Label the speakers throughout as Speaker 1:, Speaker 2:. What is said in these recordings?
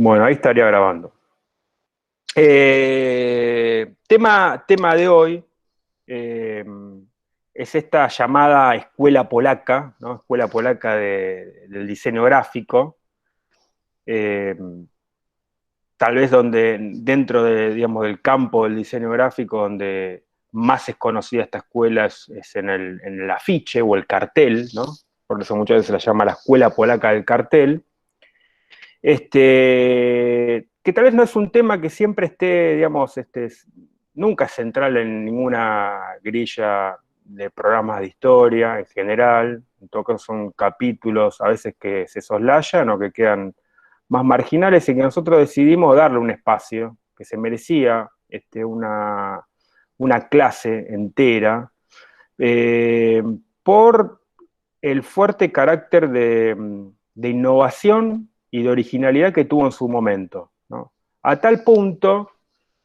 Speaker 1: Bueno, ahí estaría grabando. Tema de hoy eh, es esta llamada escuela polaca, ¿no? Escuela polaca del diseño gráfico. eh, Tal vez donde dentro digamos, del campo del diseño gráfico, donde más es conocida esta escuela es en el afiche o el cartel, ¿no? Por eso muchas veces se la llama la escuela polaca del cartel. Que tal vez no es un tema que siempre esté, digamos, nunca es central en ninguna grilla de programas de historia en general. En todo caso son capítulos a veces que se soslayan o que quedan más marginales y que nosotros decidimos darle un espacio que se merecía una clase entera, eh, por el fuerte carácter de innovación y de originalidad que tuvo en su momento, ¿no? A tal punto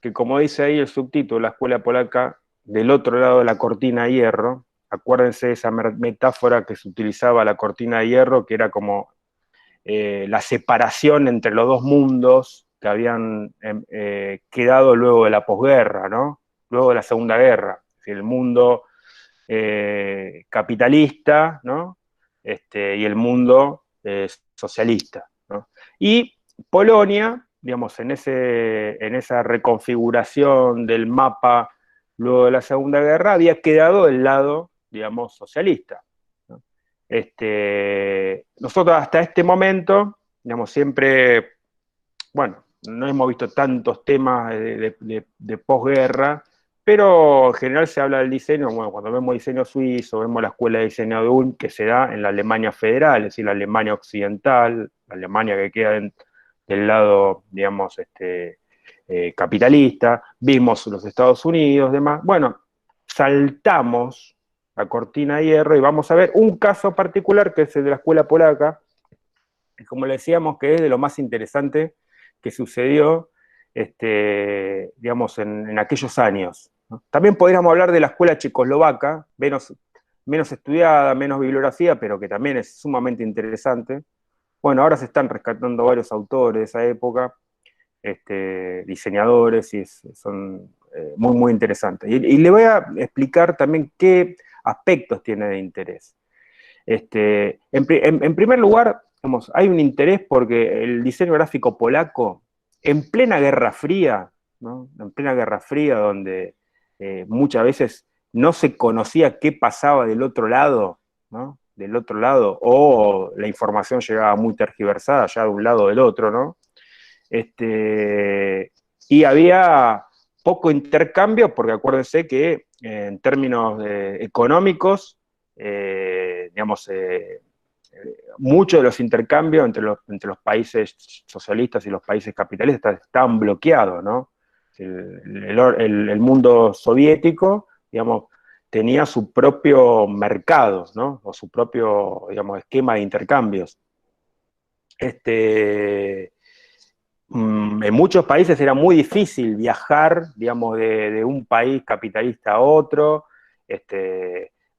Speaker 1: que, como dice ahí el subtítulo, la escuela polaca del otro lado de la cortina de hierro, acuérdense de esa metáfora que se utilizaba la cortina de hierro, que era como la separación entre los dos mundos que habían quedado luego de la posguerra, ¿no? Luego de la Segunda Guerra. Es decir, el mundo capitalista, ¿no? Y el mundo socialista, ¿no? Y Polonia, digamos, en esa reconfiguración del mapa luego de la Segunda Guerra, había quedado del lado, digamos, socialista, ¿no? Nosotros hasta este momento, digamos, siempre, bueno, no hemos visto tantos temas de posguerra, pero en general se habla del diseño, bueno, cuando vemos diseño suizo, vemos la escuela de diseño de Ulm, que se da en la Alemania federal, es decir, la Alemania occidental, la Alemania que queda del lado, digamos, capitalista, vimos los Estados Unidos, demás. Bueno, saltamos la cortina de hierro y vamos a ver un caso particular que es el de la escuela polaca, que como le decíamos que es de lo más interesante que sucedió, digamos, en aquellos años, ¿no? También podríamos hablar de la escuela checoslovaca, menos estudiada, menos bibliografía, pero que también es sumamente interesante. Bueno, ahora se están rescatando varios autores de esa época, diseñadores, y son muy, muy interesantes. Y le voy a explicar también qué aspectos tiene de interés. En primer lugar, digamos, hay un interés porque el diseño gráfico polaco, en plena Guerra Fría, ¿no? En plena Guerra Fría, donde muchas veces no se conocía qué pasaba del otro lado, ¿no? Del otro lado, o la información llegaba muy tergiversada ya de un lado o del otro, ¿no? Y había poco intercambio, porque acuérdense que en términos económicos, digamos, muchos de los intercambios entre los países socialistas y los países capitalistas estaban bloqueados, ¿no? El mundo soviético, digamos, tenía su propio mercado, ¿no? O su propio, digamos, esquema de intercambios. En muchos países era muy difícil viajar, digamos, de un país capitalista a otro.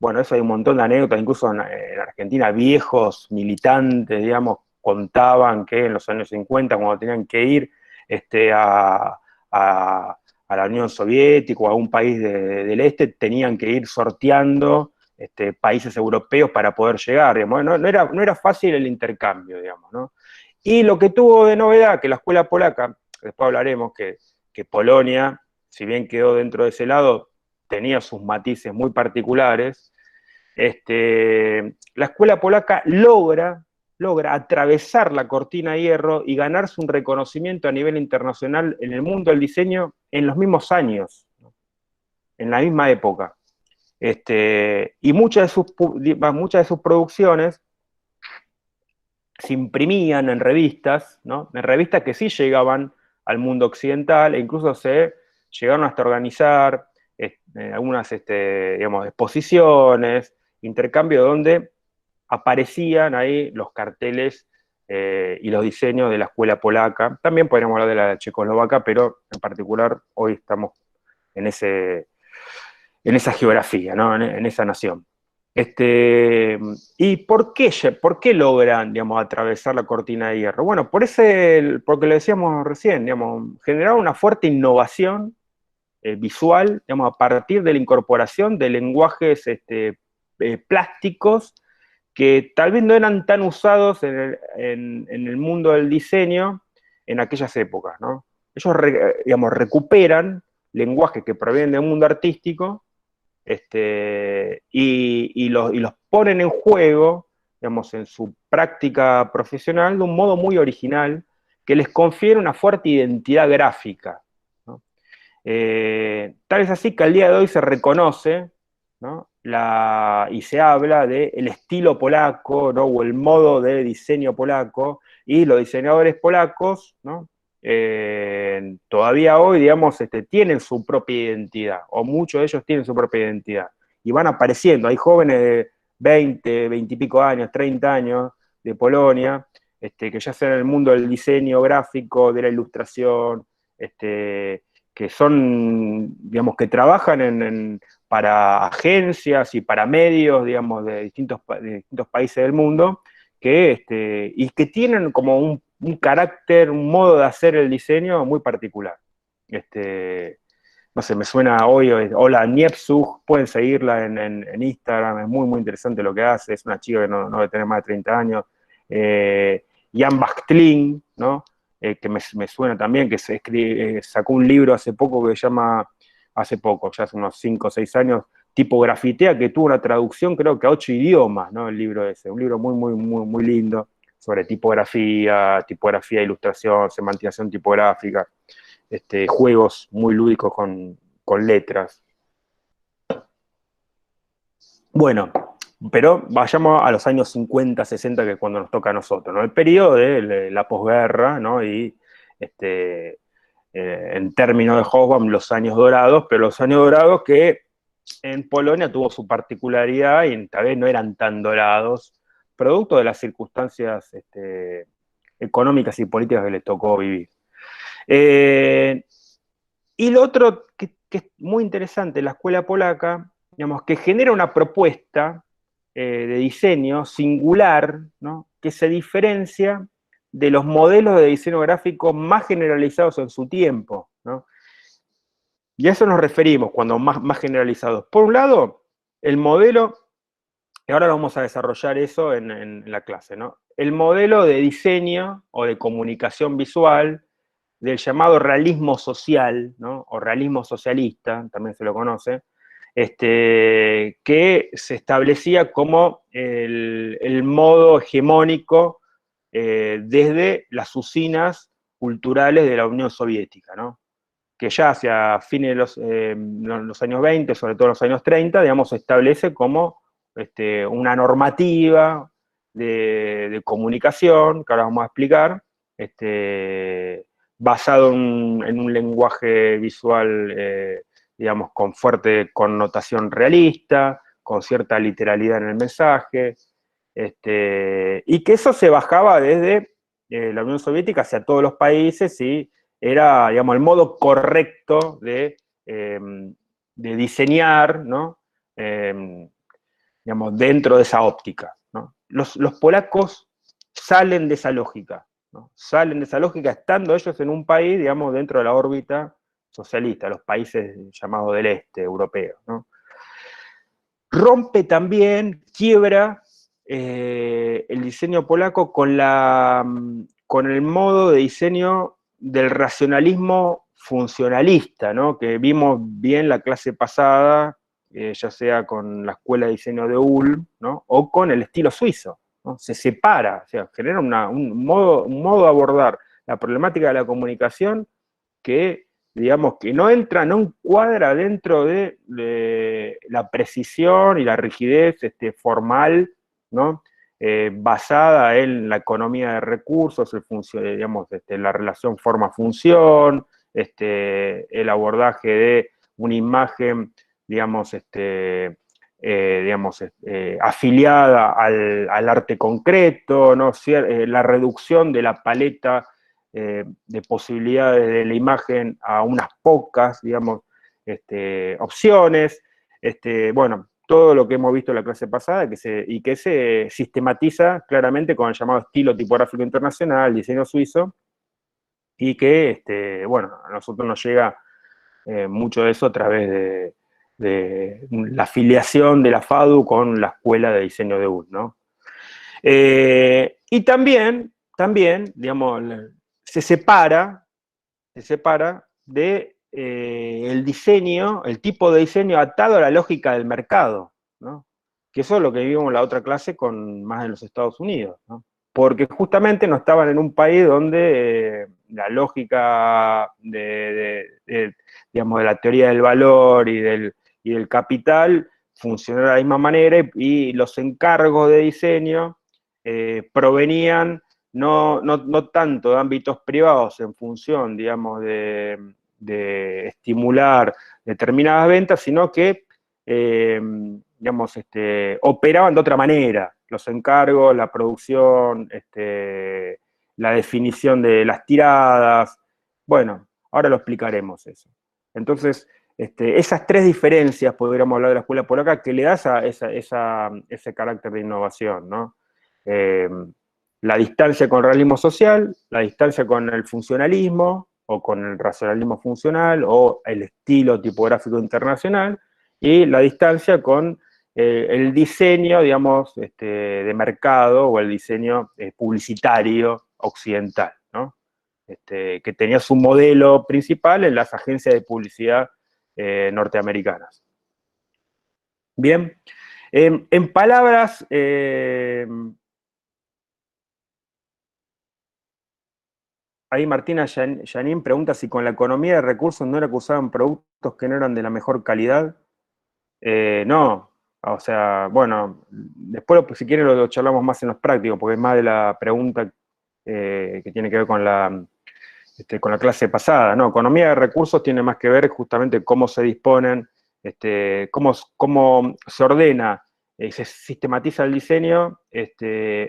Speaker 1: Bueno, eso hay un montón de anécdotas, incluso en Argentina viejos militantes, digamos, contaban que en los años 50, cuando tenían que ir a, a la Unión Soviética o a un país del este, tenían que ir sorteando países europeos para poder llegar. Digamos. No era fácil el intercambio, digamos, ¿no? Y lo que tuvo de novedad, que la escuela polaca, después hablaremos que Polonia, si bien quedó dentro de ese lado, tenía sus matices muy particulares. La escuela polaca logra atravesar la cortina de hierro y ganarse un reconocimiento a nivel internacional en el mundo del diseño en los mismos años, ¿no? En la misma época. Y muchas de sus producciones se imprimían en revistas, ¿no? En revistas que sí llegaban al mundo occidental e incluso se llegaron hasta organizar algunas digamos, exposiciones, intercambio donde aparecían ahí los carteles y los diseños de la escuela polaca. También podríamos hablar de la checoslovaca, pero en particular hoy estamos en esa geografía, ¿no? En esa nación. ¿Y por qué logran, digamos, atravesar la cortina de hierro? Bueno, porque lo decíamos recién, digamos, generaron una fuerte innovación visual, digamos, a partir de la incorporación de lenguajes plásticos que tal vez no eran tan usados en el mundo del diseño en aquellas épocas, ¿no? Ellos, digamos, recuperan lenguajes que provienen del mundo artístico y los ponen en juego, digamos, en su práctica profesional de un modo muy original que les confiere una fuerte identidad gráfica, ¿no? Tal es así que al día de hoy se reconoce, ¿no? Y se habla del estilo polaco, ¿no? O el modo de diseño polaco, y los diseñadores polacos, ¿no? Todavía hoy, digamos, tienen su propia identidad, o muchos de ellos tienen su propia identidad, y van apareciendo. Hay jóvenes de 20, 20 y pico años, 30 años de Polonia, que ya sea en el mundo del diseño gráfico, de la ilustración, que son, digamos, que trabajan para agencias y para medios, digamos, de distintos países del mundo, y que tienen como un carácter, un modo de hacer el diseño muy particular. No sé, me suena hoy, hola Niepsug, pueden seguirla en Instagram, es muy, muy interesante lo que hace, es una chica que no debe tener más de 30 años. Jan Bastlin, ¿no? Que me suena también, que sacó un libro hace poco que se llama, hace poco, ya hace unos 5 o 6 años, Tipo Grafitea, que tuvo una traducción creo que a 8 idiomas, ¿no? El libro ese, un libro muy, muy, muy, muy lindo sobre tipografía, ilustración, semantización tipográfica, juegos muy lúdicos con letras. Bueno, pero vayamos a los años 50, 60, que es cuando nos toca a nosotros, ¿no? El periodo de la posguerra, ¿no? Y en términos de Hobsbawm, los años dorados, pero los años dorados que en Polonia tuvo su particularidad y tal vez no eran tan dorados, producto de las circunstancias económicas y políticas que les tocó vivir. Y lo otro que es muy interesante, la escuela polaca, digamos, que genera una propuesta de diseño singular, ¿no? Que se diferencia de los modelos de diseño gráfico más generalizados en su tiempo, ¿no? Y a eso nos referimos cuando más generalizados. Por un lado, el modelo, y ahora vamos a desarrollar eso en la clase, ¿no? El modelo de diseño o de comunicación visual del llamado realismo social, ¿no? O realismo socialista, también se lo conoce, que se establecía como el modo hegemónico desde las usinas culturales de la Unión Soviética, ¿no? Que ya hacia fines de los años 20, sobre todo los años 30, digamos, se establece como una normativa de comunicación, que ahora vamos a explicar, basado en un lenguaje visual, digamos, con fuerte connotación realista, con cierta literalidad en el mensaje, y que eso se bajaba desde la Unión Soviética hacia todos los países y era, digamos, el modo correcto de diseñar, ¿no? Digamos, dentro de esa óptica, ¿no? Los polacos salen de esa lógica, ¿no? Salen de esa lógica estando ellos en un país, digamos, dentro de la órbita socialista, los países llamados del este, europeos, ¿no? Rompe también, quiebra el diseño polaco con el modo de diseño del racionalismo funcionalista, ¿no? Que vimos bien la clase pasada, ya sea con la escuela de diseño de Ulm, ¿no? O con el estilo suizo, ¿no? Se separa, o sea, genera un modo de abordar la problemática de la comunicación que, digamos, que no encuadra dentro de la precisión y la rigidez formal, ¿no? Basada en la economía de recursos, digamos, la relación forma-función, el abordaje de una imagen, digamos, afiliada al arte concreto, ¿no? La reducción de la paleta de posibilidades de la imagen a unas pocas, digamos, opciones. Bueno, todo lo que hemos visto en la clase pasada y que se sistematiza claramente con el llamado estilo tipográfico internacional, diseño suizo, y que, bueno, a nosotros nos llega mucho de eso a través de la afiliación de la FADU con la Escuela de Diseño de UL, ¿no? Y también, digamos, se separa de el diseño, el tipo de diseño atado a la lógica del mercado, ¿no? Que eso es lo que vivimos en la otra clase con más en los Estados Unidos, ¿no? Porque justamente no estaban en un país donde la lógica digamos, de la teoría del valor y del capital funcionara de la misma manera y los encargos de diseño provenían no tanto de ámbitos privados en función, digamos, de estimular determinadas ventas, sino que, digamos, operaban de otra manera. Los encargos, la producción, la definición de las tiradas. Bueno, ahora lo explicaremos eso. Entonces, esas tres diferencias, podríamos hablar de la escuela polaca, que le da ese carácter de innovación, ¿no? Eh, la distancia con el realismo social, la distancia con el funcionalismo, o con el racionalismo funcional, o el estilo tipográfico internacional, y la distancia con el diseño, digamos, de mercado, o el diseño publicitario occidental, ¿no? Que tenía su modelo principal en las agencias de publicidad norteamericanas. Bien, en palabras... Ahí Martina Janín pregunta si con la economía de recursos no era que usaban productos que no eran de la mejor calidad. No, o sea, bueno, después si quieren lo charlamos más en los prácticos, porque es más de la pregunta que tiene que ver con la clase pasada. No, economía de recursos tiene más que ver justamente cómo se disponen, cómo se ordena, se sistematiza el diseño,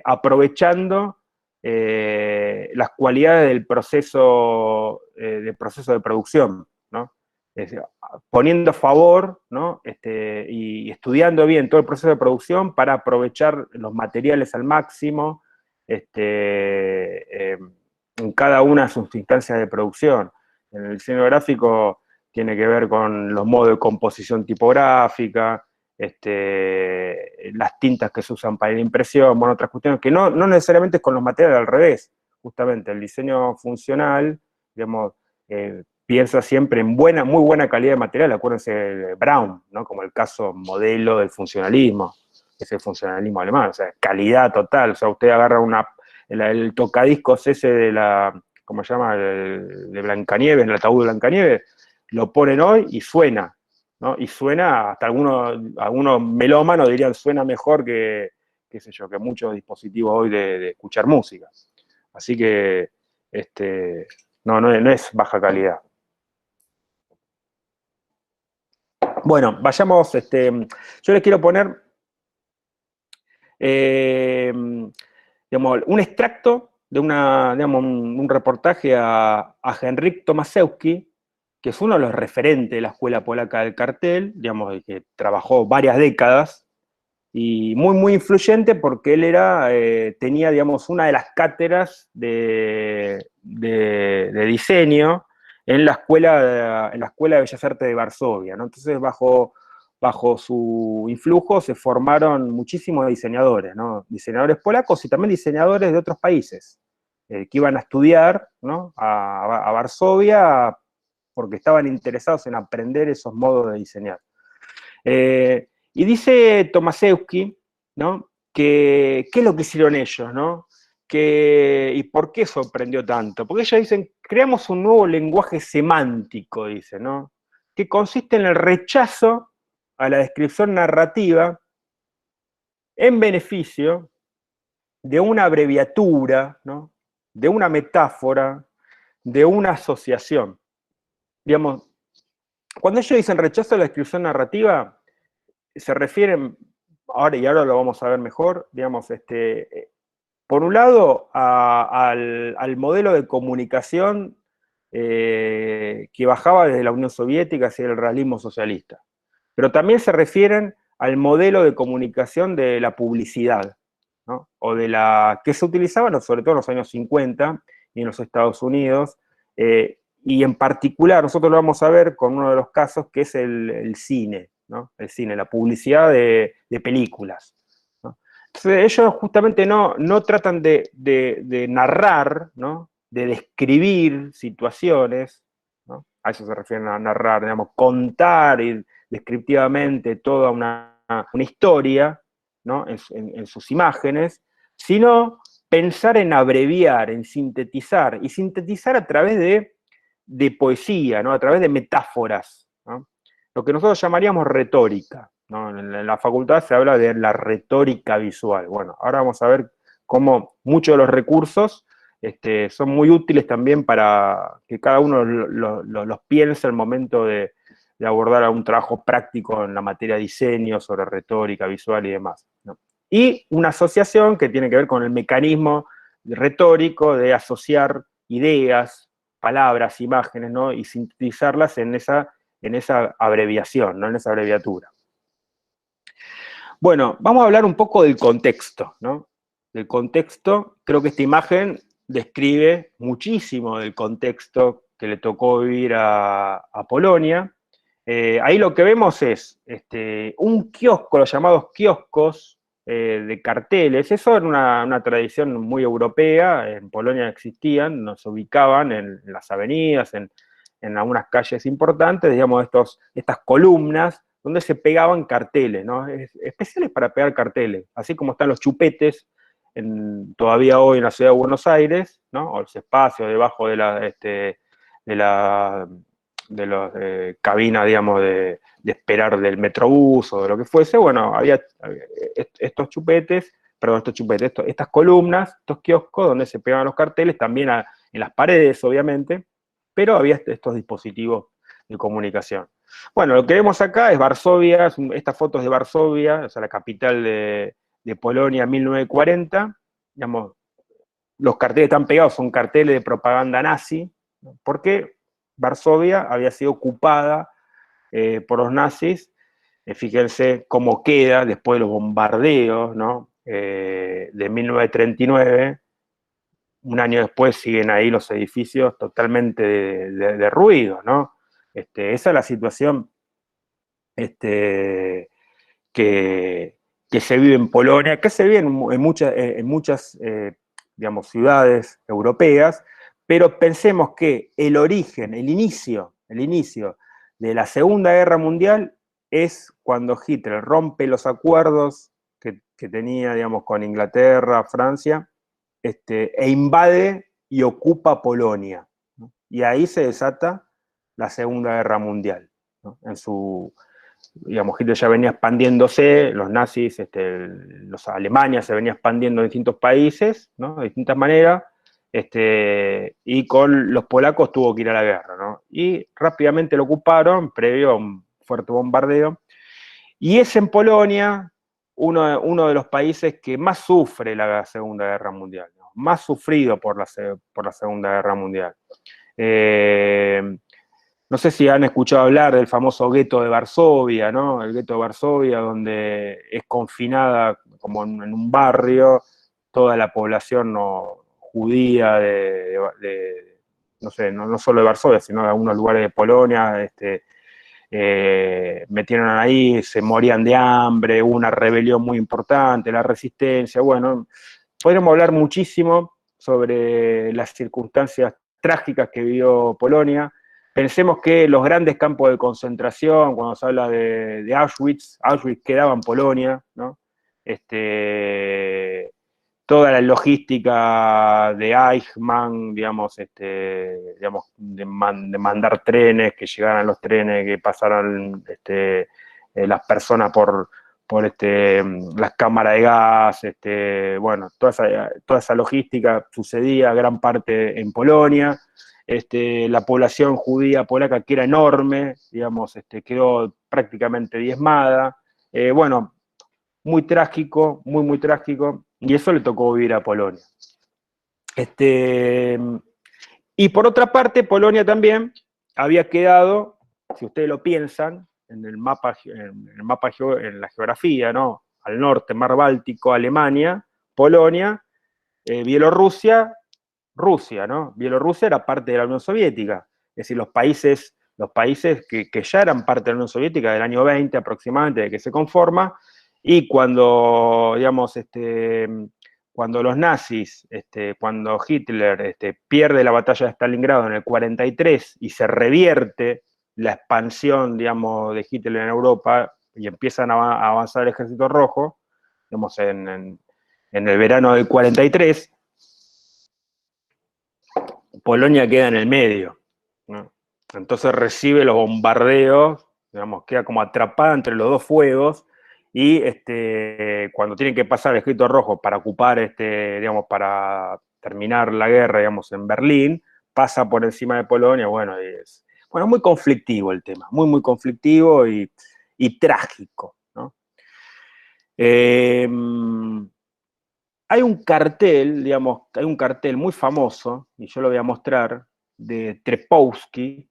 Speaker 1: aprovechando las cualidades del proceso de producción, ¿no? Es decir, poniendo a favor, ¿no? Y estudiando bien todo el proceso de producción para aprovechar los materiales al máximo, en cada una de sus instancias de producción. En el diseño gráfico tiene que ver con los modos de composición tipográfica, las tintas que se usan para la impresión, bueno, otras cuestiones que no necesariamente es con los materiales, al revés. Justamente el diseño funcional, digamos, piensa siempre en muy buena calidad de material, acuérdense de Braun, ¿no? Como el caso modelo del funcionalismo, ese funcionalismo alemán, o sea, calidad total, o sea, usted agarra el tocadiscos ese ¿cómo se llama? De Blancanieves, el ataúd de Blancanieves, lo ponen hoy y suena, ¿no? Y suena, hasta algunos melómanos dirían, suena mejor que, qué sé yo, que muchos dispositivos hoy de escuchar música. Así que, no es baja calidad. Bueno, vayamos, yo les quiero poner, digamos, un extracto de digamos, un reportaje a Henryk Tomaszewski, que es uno de los referentes de la escuela polaca del cartel, digamos, que trabajó varias décadas, y muy influyente porque él tenía, digamos, una de las cátedras de diseño en la Escuela de Bellas Artes de Varsovia, ¿no? Entonces, bajo su influjo se formaron muchísimos diseñadores, ¿no? Diseñadores polacos y también diseñadores de otros países, que iban a estudiar, ¿no? a Varsovia porque estaban interesados en aprender esos modos de diseñar. Y dice Tomaszewski, ¿no? ¿Qué es lo que hicieron ellos, ¿no? ¿Y por qué sorprendió tanto? Porque ellos dicen, creamos un nuevo lenguaje semántico, dice, ¿no? Que consiste en el rechazo a la descripción narrativa en beneficio de una abreviatura, ¿no? De una metáfora, de una asociación. Digamos, cuando ellos dicen rechazo a la descripción narrativa, se refieren, ahora lo vamos a ver mejor, digamos, por un lado, al modelo de comunicación que bajaba desde la Unión Soviética hacia el realismo socialista. Pero también se refieren al modelo de comunicación de la publicidad, ¿no? O de la que se utilizaba sobre todo en los años 50 y en los Estados Unidos, y en particular nosotros lo vamos a ver con uno de los casos que es el cine, ¿no? El cine, la publicidad de películas, ¿no? Entonces ellos justamente no tratan de narrar, ¿no? De describir situaciones, ¿no? A eso se refieren a narrar, digamos, contar descriptivamente toda una historia, ¿no? En sus imágenes, sino pensar en abreviar, en sintetizar, y sintetizar a través de poesía, ¿no? A través de metáforas, ¿no? Lo que nosotros llamaríamos retórica, ¿no? En la facultad se habla de la retórica visual. Bueno, ahora vamos a ver cómo muchos de los recursos son muy útiles también para que cada uno los piense al momento de abordar un trabajo práctico en la materia de diseño, sobre retórica visual y demás, ¿no? Y una asociación que tiene que ver con el mecanismo retórico de asociar ideas, palabras, imágenes, ¿no? Y sintetizarlas en esa abreviación, ¿no? En esa abreviatura. Bueno, vamos a hablar un poco del contexto, ¿no? Del contexto, creo que esta imagen describe muchísimo del contexto que le tocó vivir a Polonia. Ahí lo que vemos es un kiosco, los llamados kioscos de carteles. Eso era una tradición muy europea, en Polonia existían, nos ubicaban en las avenidas, en algunas calles importantes, digamos, estas columnas donde se pegaban carteles, ¿no? Especiales para pegar carteles, así como están los chupetes todavía hoy en la ciudad de Buenos Aires, ¿no? O los espacios debajo de las cabinas, digamos, de esperar del metrobús o de lo que fuese. Bueno, había estos chupetes, estas columnas, estos kioscos donde se pegaban los carteles, también en las paredes, obviamente, pero había estos dispositivos de comunicación. Bueno, lo que vemos acá es Varsovia, estas fotos de Varsovia, o sea, la capital de Polonia, 1940, digamos, los carteles están pegados, son carteles de propaganda nazi, ¿no? Porque Varsovia había sido ocupada por los nazis. Fíjense cómo queda después de los bombardeos, ¿no? De 1939. Un año después siguen ahí los edificios totalmente derruidos, ¿no? Esa es la situación que se vive en Polonia, que se vive en muchas digamos, ciudades europeas, pero pensemos que el origen, el inicio de la Segunda Guerra Mundial es cuando Hitler rompe los acuerdos que tenía, digamos, con Inglaterra, Francia, e invade y ocupa Polonia, ¿no? Y ahí se desata la Segunda Guerra Mundial, ¿no? Digamos, Hitler ya venía expandiéndose, los nazis, Alemania se venía expandiendo en distintos países, ¿no? De distintas maneras, y con los polacos tuvo que ir a la guerra, ¿no? Y rápidamente lo ocuparon, previo a un fuerte bombardeo, y es en Polonia uno de los países que más sufre la Segunda Guerra Mundial, ¿no? Más sufrido por la Segunda Guerra Mundial. No sé si han escuchado hablar del famoso gueto de Varsovia, ¿no? El gueto de Varsovia, donde es confinada como en un barrio toda la población judía no sé, no solo de Varsovia, sino de algunos lugares de Polonia. Metieron ahí, se morían de hambre, hubo una rebelión muy importante, la resistencia. Bueno, podríamos hablar muchísimo sobre las circunstancias trágicas que vivió Polonia. Pensemos que los grandes campos de concentración, cuando se habla de Auschwitz quedaba en Polonia, ¿no? Toda la logística de Eichmann, digamos, de mandar trenes, que llegaran los trenes, que pasaran las personas por las cámaras de gas, bueno, toda esa logística sucedía gran parte en Polonia. La población judía polaca, que era enorme, digamos, quedó prácticamente diezmada. Bueno, muy trágico, muy trágico, y eso le tocó vivir a Polonia. Y por otra parte, Polonia también había quedado, si ustedes lo piensan, en la geografía, ¿no? Al norte, Mar Báltico, Alemania, Polonia, Bielorrusia, Rusia, ¿no? Bielorrusia era parte de la Unión Soviética, es decir, los países que ya eran parte de la Unión Soviética del año 20 aproximadamente, de que se conforma, y cuando, digamos, cuando los nazis, cuando Hitler pierde la batalla de Stalingrado en el 43 y se revierte la expansión, digamos, de Hitler en Europa y empiezan a avanzar el Ejército Rojo, digamos, en el verano del 43, Polonia queda en el medio, ¿no? Entonces recibe los bombardeos, digamos, queda como atrapada entre los dos fuegos, y cuando tienen que pasar el Ejército Rojo para ocupar, digamos, para terminar la guerra, digamos, en Berlín, pasa por encima de Polonia, bueno, bueno, muy conflictivo el tema, muy, muy conflictivo y trágico, ¿no? Hay un cartel, digamos, hay un cartel muy famoso, y yo lo voy a mostrar, de Trepowski,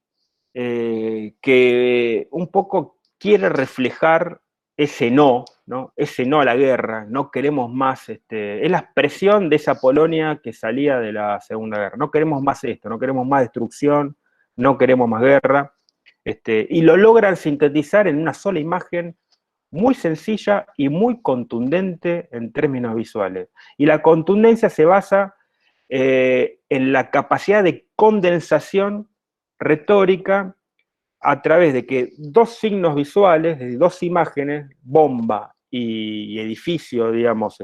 Speaker 1: que un poco quiere reflejar ese no, ¿no? Ese no a la guerra, no queremos más, es la expresión de esa Polonia que salía de la Segunda Guerra, no queremos más esto, no queremos más destrucción, no queremos más guerra, y lo logran sintetizar en una sola imagen muy sencilla y muy contundente en términos visuales. Y la contundencia se basa en la capacidad de condensación retórica a través de que dos signos visuales, de dos imágenes, bomba y edificio, digamos,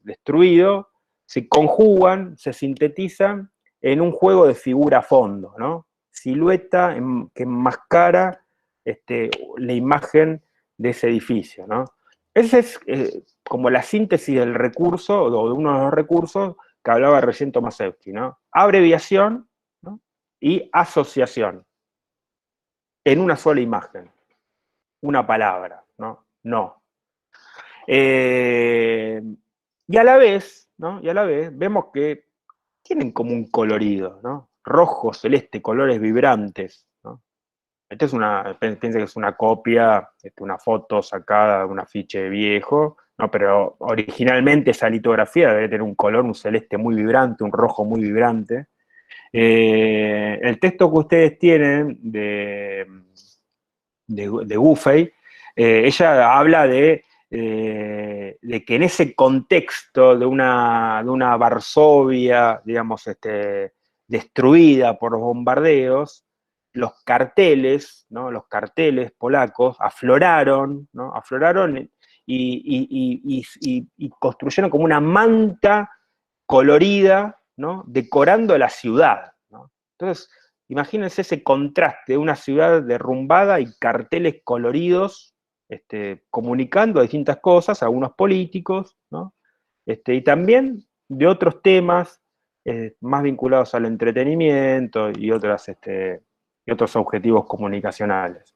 Speaker 1: destruido, se conjugan, se sintetizan en un juego de figura-fondo, ¿no? Silueta que enmascara la imagen de ese edificio, ¿no? Esa es como la síntesis del recurso, o de uno de los recursos que hablaba recién Tomaszewski, ¿no? Abreviación, ¿no? Y asociación en una sola imagen, una palabra, ¿no? No. Y a la vez, ¿no? Y a la vez vemos que tienen como un colorido, ¿no? Rojo, celeste, colores vibrantes, ¿no? Esta es piensa que es una copia, una foto sacada de un afiche viejo, ¿no? Pero originalmente esa litografía debe tener un color, un celeste muy vibrante, un rojo muy vibrante. El texto que ustedes tienen de Guffey, ella habla de que en ese contexto de una Varsovia, digamos, destruida por los bombardeos, los carteles, ¿no? Los carteles polacos afloraron, ¿no? Afloraron y construyeron como una manta colorida, ¿no? Decorando la ciudad, ¿no? Entonces, imagínense ese contraste de una ciudad derrumbada y carteles coloridos, comunicando distintas cosas, algunos políticos, ¿no? Y también de otros temas más vinculados al entretenimiento y y otros objetivos comunicacionales.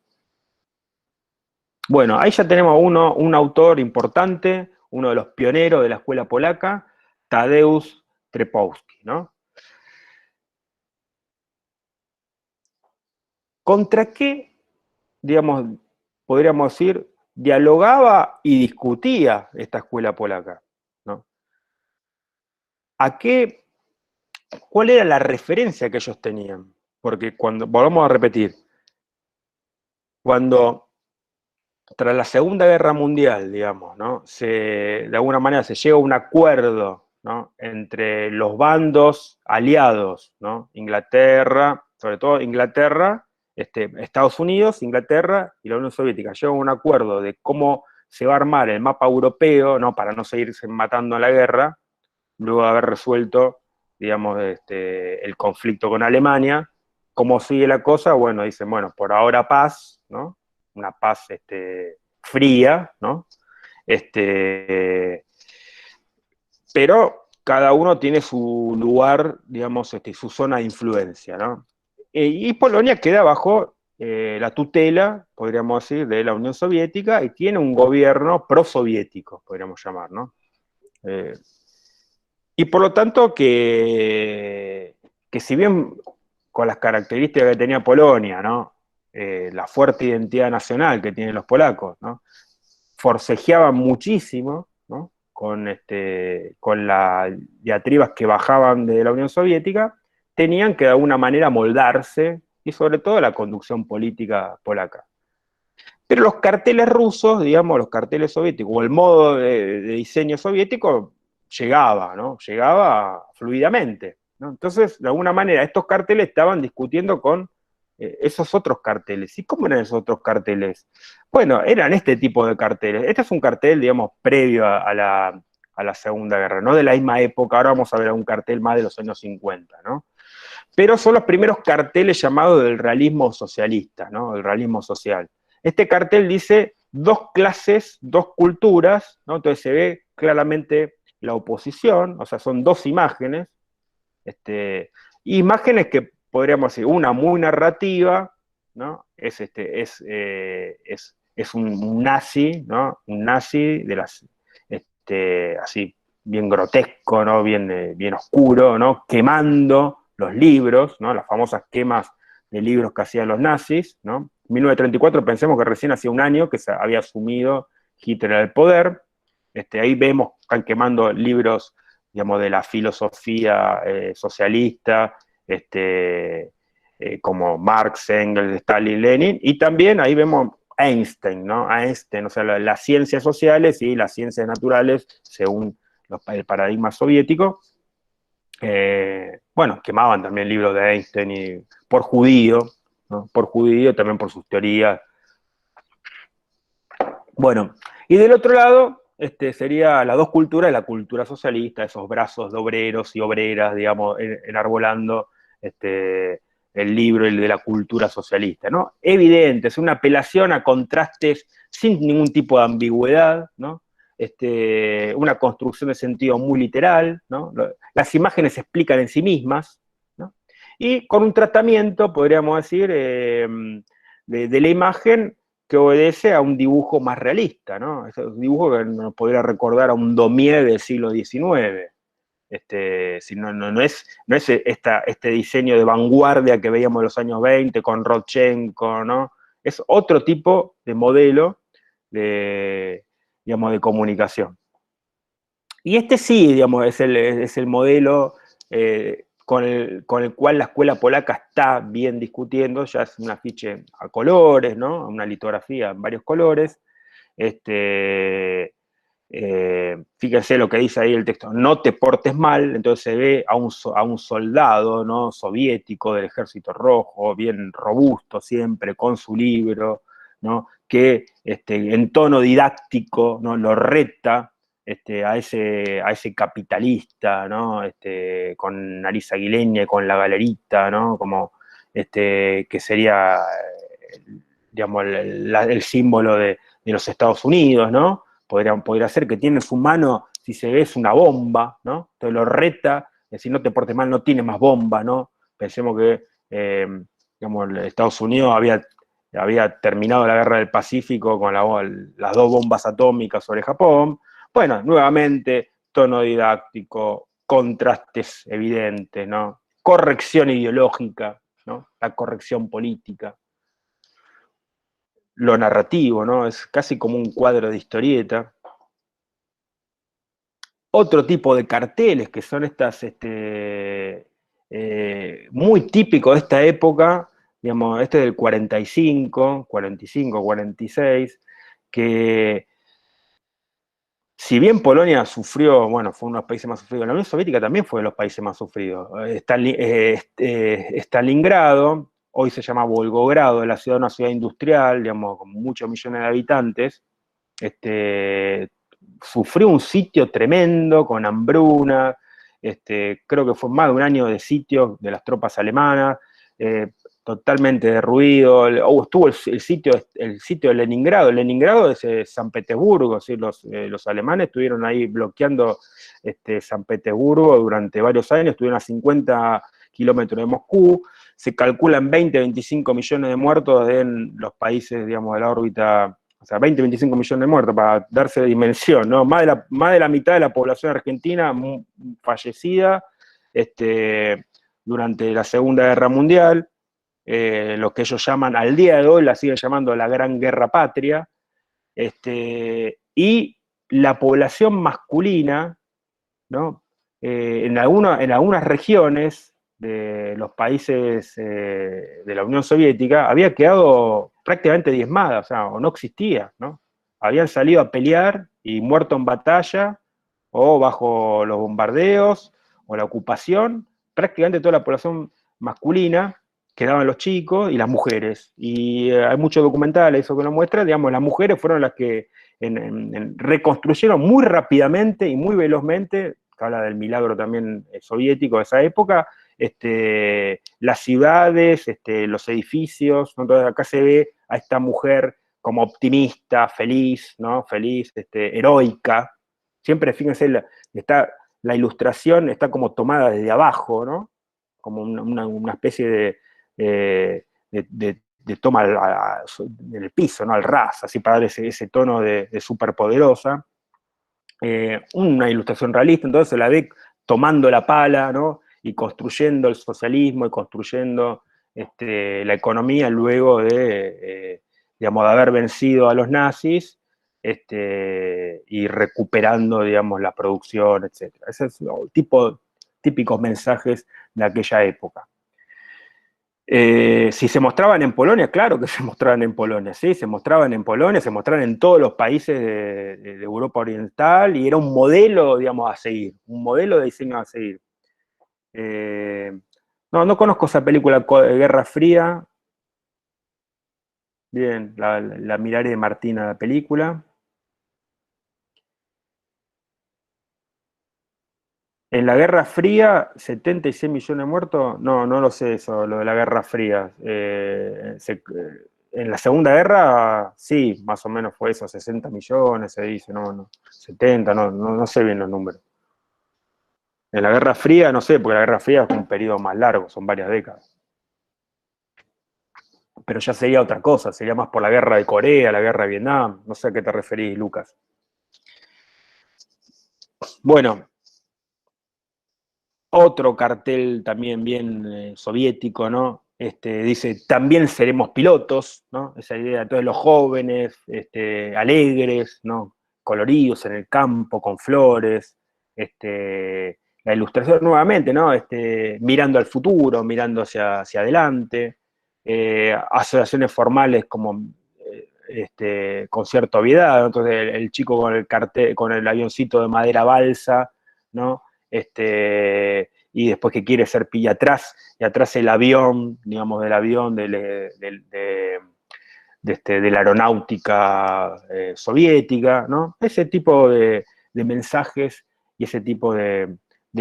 Speaker 1: Bueno, ahí ya tenemos un autor importante, uno de los pioneros de la escuela polaca, Tadeusz Trepowski, ¿no? ¿Contra qué, digamos, podríamos decir, dialogaba y discutía esta escuela polaca, ¿no? ¿Cuál era la referencia que ellos tenían? Porque volvamos a repetir, cuando tras la Segunda Guerra Mundial, digamos, ¿no? De alguna manera se llega a un acuerdo, ¿no? Entre los bandos aliados, ¿no? Inglaterra, sobre todo Inglaterra, Estados Unidos, Inglaterra y la Unión Soviética, llegan a un acuerdo de cómo se va a armar el mapa europeo, ¿no? Para no seguirse matando en la guerra, luego de haber resuelto, digamos, el conflicto con Alemania. ¿Cómo sigue la cosa? Bueno, dicen, bueno, por ahora paz, ¿no? Una paz fría, ¿no? Pero cada uno tiene su lugar, digamos, su zona de influencia, ¿no? Y Polonia queda bajo la tutela, podríamos decir, de la Unión Soviética y tiene un gobierno prosoviético, podríamos llamar, ¿no? Y por lo tanto que si bien con las características que tenía Polonia, ¿no? la fuerte identidad nacional que tienen los polacos, ¿no? Forcejeaban muchísimo, ¿no? Con las diatribas que bajaban de la Unión Soviética, tenían que de alguna manera moldarse, y sobre todo la conducción política polaca. Pero los carteles rusos, digamos, los carteles soviéticos, o el modo de diseño soviético, llegaba, ¿no? Llegaba fluidamente, ¿no? Entonces, de alguna manera, estos carteles estaban discutiendo con esos otros carteles. ¿Y cómo eran esos otros carteles? Bueno, eran este tipo de carteles. Este es un cartel, digamos, previo a la Segunda Guerra, no de la misma época. Ahora vamos a ver un cartel más de los años 50, ¿no? Pero son los primeros carteles llamados del realismo socialista, ¿no? El realismo social. Este cartel dice dos clases, dos culturas, ¿no? Entonces se ve claramente la oposición, o sea, son dos imágenes, imágenes que podríamos decir, una muy narrativa, ¿no? Es un nazi, ¿no? Un nazi de las, así, bien grotesco, ¿no? Bien oscuro, ¿no? Quemando los libros, ¿no? Las famosas quemas de libros que hacían los nazis, ¿no? 1934, pensemos que recién hacía un año que se había asumido Hitler al poder. Ahí vemos, están quemando libros, digamos, de la filosofía socialista, como Marx, Engels, Stalin, Lenin, y también ahí vemos Einstein, ¿no? Einstein, o sea, las ciencias sociales y las ciencias naturales, según el paradigma soviético. Bueno, quemaban también libros de Einstein por judío, ¿no? Por judío, también por sus teorías. Bueno, y del otro lado sería las dos culturas, la cultura socialista, esos brazos de obreros y obreras, digamos, enarbolando el libro el de la cultura socialista, ¿no? Evidente, es una apelación a contrastes sin ningún tipo de ambigüedad, ¿no? Una construcción de sentido muy literal, ¿no? Las imágenes se explican en sí mismas, ¿no? Y con un tratamiento, podríamos decir, de la imagen que obedece a un dibujo más realista, ¿no? Es un dibujo que nos podría recordar a un Daumier del siglo XIX. Si no es este diseño de vanguardia que veíamos en los años 20 con Rodchenko, ¿no? Es otro tipo de modelo digamos, de comunicación. Y sí, digamos, es el modelo con el cual la escuela polaca está bien discutiendo, ya es un afiche a colores, ¿no? Una litografía en varios colores. Fíjense lo que dice ahí el texto, no te portes mal, entonces se ve a un soldado, ¿no? Soviético del Ejército Rojo, bien robusto siempre, con su libro, ¿no? Que en tono didáctico, ¿no? Lo reta a ese capitalista, ¿no? Con nariz aguileña y con la galerita, ¿no? Como que sería, digamos, el símbolo de los Estados Unidos, ¿no? Podría ser que tiene en su mano, si se ve, es una bomba, ¿no? Entonces lo reta, si no te portes mal, no tiene más bomba, ¿no? Pensemos que, digamos, Estados Unidos había terminado la guerra del Pacífico con las dos bombas atómicas sobre Japón. Bueno, nuevamente, tono didáctico, contrastes evidentes, ¿no? Corrección ideológica, ¿no? La corrección política. Lo narrativo, ¿no? Es casi como un cuadro de historieta. Otro tipo de carteles que son estas, muy típicos de esta época, digamos, este del 45, 46, que si bien Polonia sufrió, bueno, fue uno de los países más sufridos, la Unión Soviética también fue de los países más sufridos. Stalingrado, hoy se llama Volgogrado, la ciudad, una ciudad industrial, digamos, con muchos millones de habitantes, sufrió un sitio tremendo, con hambruna, creo que fue más de un año de sitio de las tropas alemanas, totalmente derruido. Estuvo el sitio de Leningrado. Leningrado es San Petersburgo, ¿sí? Los alemanes estuvieron ahí bloqueando San Petersburgo durante varios años, estuvieron a 50 kilómetros de Moscú. Se calculan 20, 25 millones de muertos en los países, digamos, de la órbita, o sea, 20, 25 millones de muertos, para darse dimensión, ¿no? Más de la mitad de la población argentina fallecida durante la Segunda Guerra Mundial. lo que ellos llaman, al día de hoy la siguen llamando la Gran Guerra Patria, y la población masculina, ¿no? En algunas regiones de los países de la Unión Soviética había quedado prácticamente diezmada, o sea, o no existía, ¿no? Habían salido a pelear y muerto en batalla o bajo los bombardeos o la ocupación, prácticamente toda la población masculina, quedaban los chicos y las mujeres. Y hay muchos documentales eso que lo muestra, digamos, las mujeres fueron las que reconstruyeron muy rápidamente y muy velozmente, que habla del milagro también soviético de esa época, las ciudades, los edificios, ¿no? Entonces acá se ve a esta mujer como optimista, feliz, ¿no? Feliz, heroica. Siempre, fíjense, la ilustración está como tomada desde abajo, ¿no? Como una especie de toma en el piso, ¿no? Al ras, así para dar ese tono de superpoderosa. Una ilustración realista, entonces se la ve tomando la pala, ¿no? Y construyendo el socialismo y construyendo la economía luego digamos, de haber vencido a los nazis y recuperando, digamos, la producción, etc. Esos son típicos mensajes de aquella época. Si se mostraban en Polonia, claro que se mostraban en Polonia, sí, se mostraban en Polonia, se mostraban en todos los países de Europa Oriental y era un modelo, digamos, a seguir, un modelo de diseño a seguir. No conozco esa película Guerra Fría. Bien, la miraré de Martina, la película. En la Guerra Fría, 76 millones de muertos, no lo sé eso, lo de la Guerra Fría. En la Segunda Guerra, sí, más o menos fue eso, 60 millones, se dice, no, 70, no sé bien los números. En la Guerra Fría, no sé, porque la Guerra Fría es un periodo más largo, son varias décadas. Pero ya sería otra cosa, sería más por la Guerra de Corea, la Guerra de Vietnam, no sé a qué te referís, Lucas. Bueno, otro cartel también bien soviético, ¿no? Dice, también seremos pilotos, ¿no? Esa idea, todos los jóvenes, alegres, ¿no? Coloridos en el campo, con flores, la ilustración nuevamente, ¿no? Mirando al futuro, mirando hacia adelante, asociaciones formales como con cierta obviedad, ¿no? Entonces el chico con el cartel, con el avioncito de madera balsa, ¿no? Y después que quiere ser pilla atrás, y atrás el avión, digamos, del avión de la aeronáutica soviética, ¿no? Ese tipo de mensajes y ese tipo de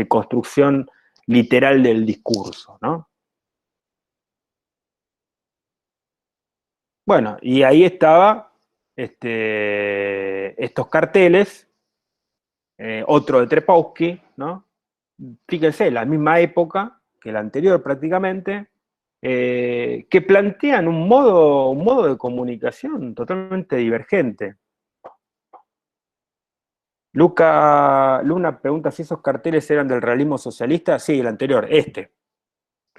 Speaker 1: construcción literal del discurso, ¿no? Bueno, y ahí estaba estos carteles, otro de Trepowski, ¿no? Fíjense, la misma época que la anterior prácticamente, que plantean un modo de comunicación totalmente divergente. Luna pregunta si esos carteles eran del realismo socialista. Sí, el anterior, este.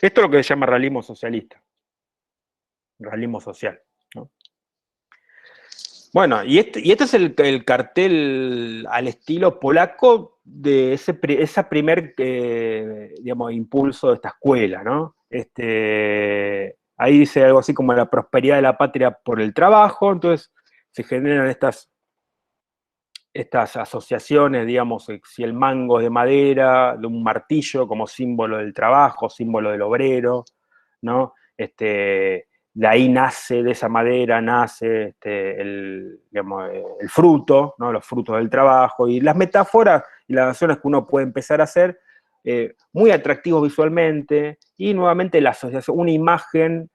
Speaker 1: Esto es lo que se llama realismo socialista, realismo social, ¿no? Bueno, y este es el cartel al estilo polaco de esa primer, digamos, impulso de esta escuela, ¿no? Ahí dice algo así como la prosperidad de la patria por el trabajo, entonces se generan estas asociaciones, digamos, si el mango es de madera, de un martillo como símbolo del trabajo, símbolo del obrero, ¿no? De ahí nace, de esa madera nace digamos, el fruto, ¿no? Los frutos del trabajo, y las metáforas y las acciones que uno puede empezar a hacer, muy atractivos visualmente, y nuevamente la asociación, una imagen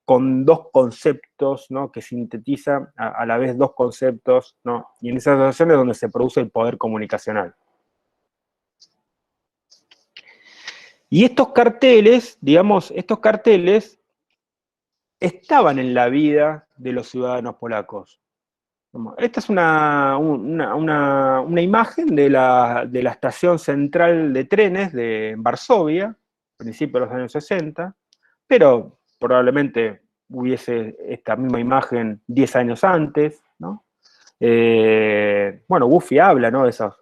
Speaker 1: con dos conceptos, ¿no? Que sintetiza a la vez dos conceptos, ¿no? Y en esas asociaciones es donde se produce el poder comunicacional. Y estos carteles, digamos, estos carteles estaban en la vida de los ciudadanos polacos. Esta es una imagen de la estación central de trenes de Varsovia, a principios de los años 60, pero probablemente hubiese esta misma imagen 10 años antes, ¿no? Bueno, Buffy habla, ¿no?, de esos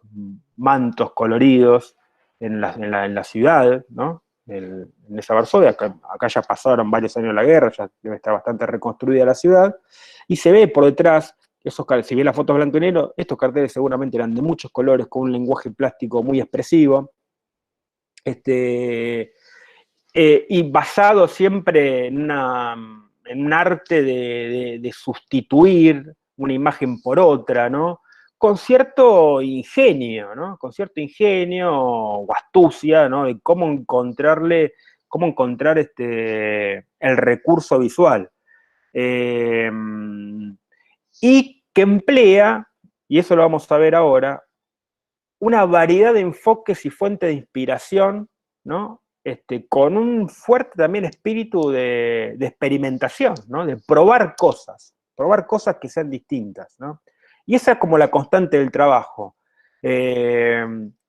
Speaker 1: mantos coloridos en la ciudad, ¿no? En esa Varsovia, acá ya pasaron varios años de la guerra, ya debe estar bastante reconstruida la ciudad, y se ve por detrás, si bien las fotos blanco y negro, estos carteles seguramente eran de muchos colores, con un lenguaje plástico muy expresivo, y basado siempre en un arte de sustituir una imagen por otra, ¿no? Con cierto ingenio, ¿no? Con cierto ingenio o astucia, ¿no? De cómo encontrar el recurso visual. Eh, y que emplea, y eso lo vamos a ver ahora, una variedad de enfoques y fuentes de inspiración, ¿no? Con un fuerte también espíritu de experimentación, ¿no? De probar cosas que sean distintas, ¿no? Y esa es como la constante del trabajo,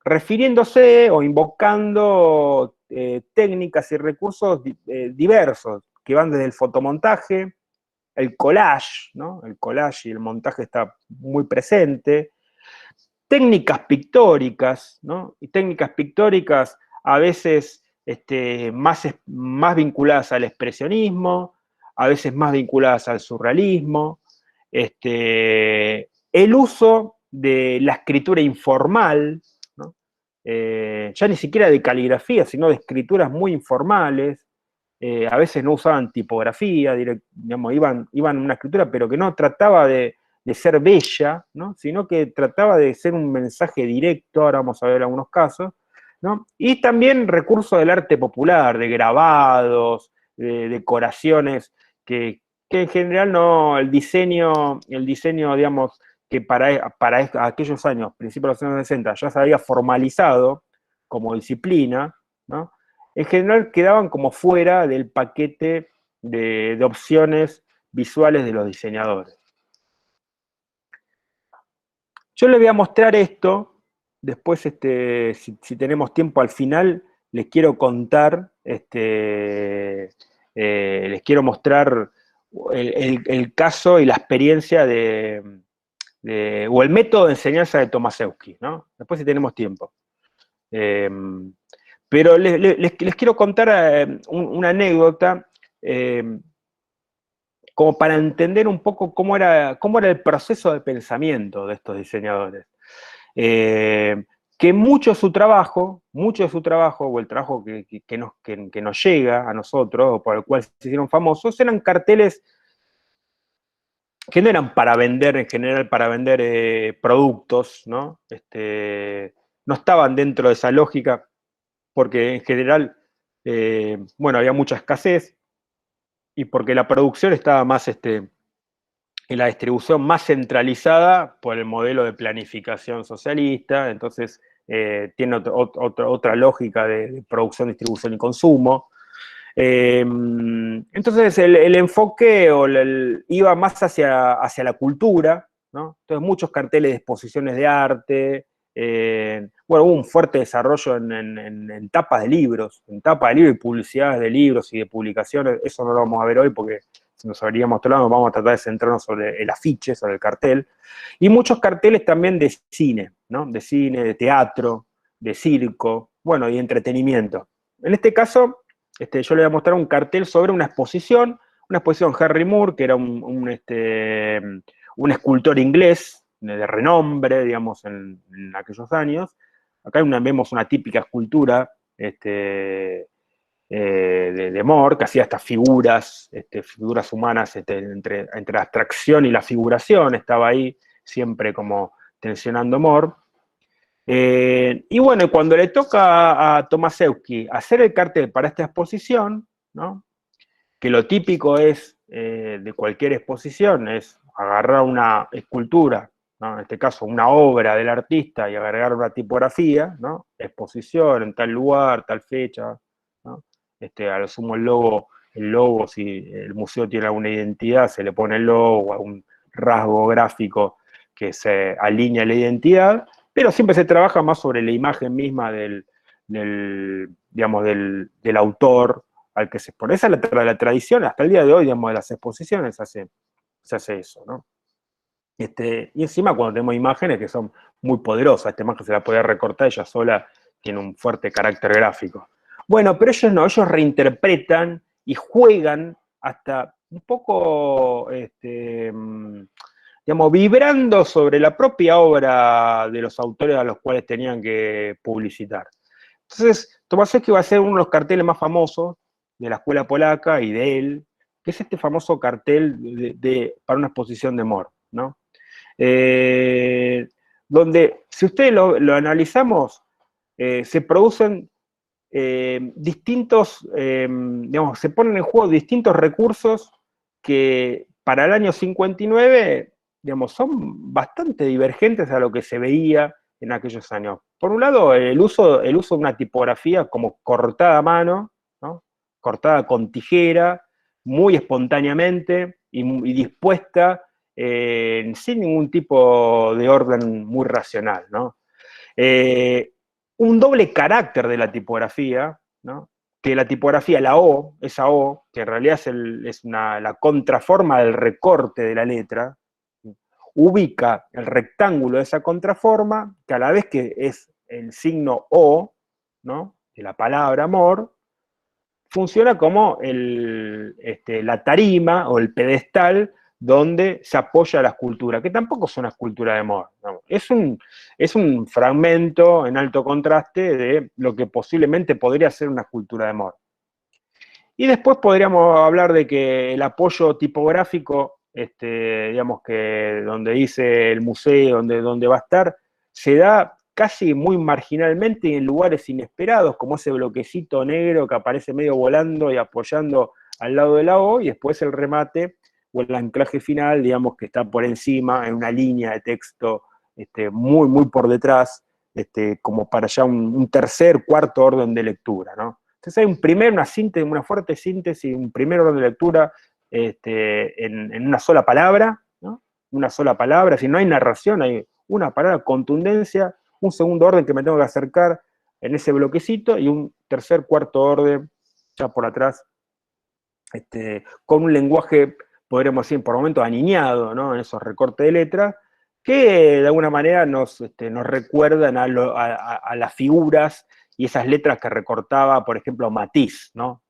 Speaker 1: refiriéndose o invocando técnicas y recursos diversos, que van desde el fotomontaje, el collage, ¿no? El collage y el montaje está muy presente, técnicas pictóricas, ¿no? Y técnicas pictóricas a veces más vinculadas al expresionismo, a veces más vinculadas al surrealismo, el uso de la escritura informal, ¿no? Ya ni siquiera de caligrafía, sino de escrituras muy informales, a veces no usaban tipografía, digamos, iban una escritura, pero que no trataba de ser bella, ¿no? Sino que trataba de ser un mensaje directo, ahora vamos a ver algunos casos, ¿no? Y también recursos del arte popular, de grabados, de decoraciones, que en general no, el diseño, digamos, que para aquellos años, principios de los años 60, ya se había formalizado como disciplina, ¿no? En general quedaban como fuera del paquete de opciones visuales de los diseñadores. Yo les voy a mostrar esto, después si tenemos tiempo al final, les quiero contar, les quiero mostrar el caso y la experiencia o el método de enseñanza de Tomaszewski, ¿no? Después si tenemos tiempo. Pero les quiero contar una anécdota como para entender un poco cómo era el proceso de pensamiento de estos diseñadores. Que mucho de su trabajo, o el trabajo que nos llega a nosotros, o por el cual se hicieron famosos, eran carteles que no eran para vender, en general, para vender productos, ¿no? No estaban dentro de esa lógica, porque en general, bueno, había mucha escasez, y porque la producción estaba más en la distribución más centralizada por el modelo de planificación socialista, entonces tiene otra lógica de producción, distribución y consumo. Entonces el enfoque iba más hacia la cultura, ¿no? Entonces muchos carteles de exposiciones de arte, bueno, hubo un fuerte desarrollo en tapas de libros, y publicidades de libros y de publicaciones, eso no lo vamos a ver hoy porque si nos habríamos hablado, vamos a tratar de centrarnos sobre el afiche, sobre el cartel, y muchos carteles también de cine, ¿no? De cine, de teatro, de circo, bueno, y entretenimiento. En este caso, yo le voy a mostrar un cartel sobre una exposición Henry Moore, que era un escultor inglés de renombre, digamos, en aquellos años. Acá vemos una típica escultura de Moore, que hacía estas figuras humanas entre la abstracción y la figuración, estaba ahí siempre como tensionando Moore. Y bueno, cuando le toca a Tomaszewski hacer el cartel para esta exposición, ¿no? Que lo típico es de cualquier exposición, es agarrar una escultura, ¿no? En este caso una obra del artista y agregar una tipografía, ¿no? Exposición en tal lugar, tal fecha, ¿no? A lo sumo el logo, si el museo tiene alguna identidad, se le pone el logo, algún rasgo gráfico que se alinea a la identidad, pero siempre se trabaja más sobre la imagen misma del autor al que se expone. Esa es la tradición, hasta el día de hoy, digamos, de las exposiciones se hace eso, ¿no? Y encima cuando tenemos imágenes que son muy poderosas, esta imagen se la puede recortar, ella sola tiene un fuerte carácter gráfico. Bueno, pero ellos no, ellos reinterpretan y juegan hasta un poco, digamos, vibrando sobre la propia obra de los autores a los cuales tenían que publicitar. Entonces, Tomaszewski va a ser uno de los carteles más famosos de la escuela polaca y de él, que es este famoso cartel para una exposición de Moore, ¿no? Eh, donde, si ustedes lo analizamos, se producen distintos, digamos, se ponen en juego distintos recursos que para el año 59, digamos, son bastante divergentes a lo que se veía en aquellos años. Por un lado, el uso de una tipografía como cortada a mano, ¿no? Cortada con tijera, muy espontáneamente y dispuesta sin ningún tipo de orden muy racional, ¿no? Un doble carácter de la tipografía, ¿no? Que la tipografía, la O, esa O, que en realidad es la contraforma del recorte de la letra, ubica el rectángulo de esa contraforma, que a la vez que es el signo O, ¿no? De la palabra amor, funciona como la tarima o el pedestal donde se apoya la escultura, que tampoco es una escultura de Moore, ¿no? Es un fragmento en alto contraste de lo que posiblemente podría ser una escultura de Moore. Y después podríamos hablar de que el apoyo tipográfico, digamos que donde dice el museo, donde va a estar, se da casi muy marginalmente y en lugares inesperados, como ese bloquecito negro que aparece medio volando y apoyando al lado de la O, y después el remate o el anclaje final, digamos que está por encima, en una línea de texto muy, muy por detrás, como para ya un tercer, cuarto orden de lectura, ¿no? Entonces hay una fuerte síntesis, un primer orden de lectura en una sola palabra, ¿no? Una sola palabra, si no hay narración, hay una palabra, contundencia, un segundo orden que me tengo que acercar en ese bloquecito y un tercer, cuarto orden ya por atrás, con un lenguaje, podríamos decir, por momentos aniñado, ¿no? En esos recortes de letras, que de alguna manera nos recuerdan a las figuras y esas letras que recortaba, por ejemplo, Matisse, ¿no?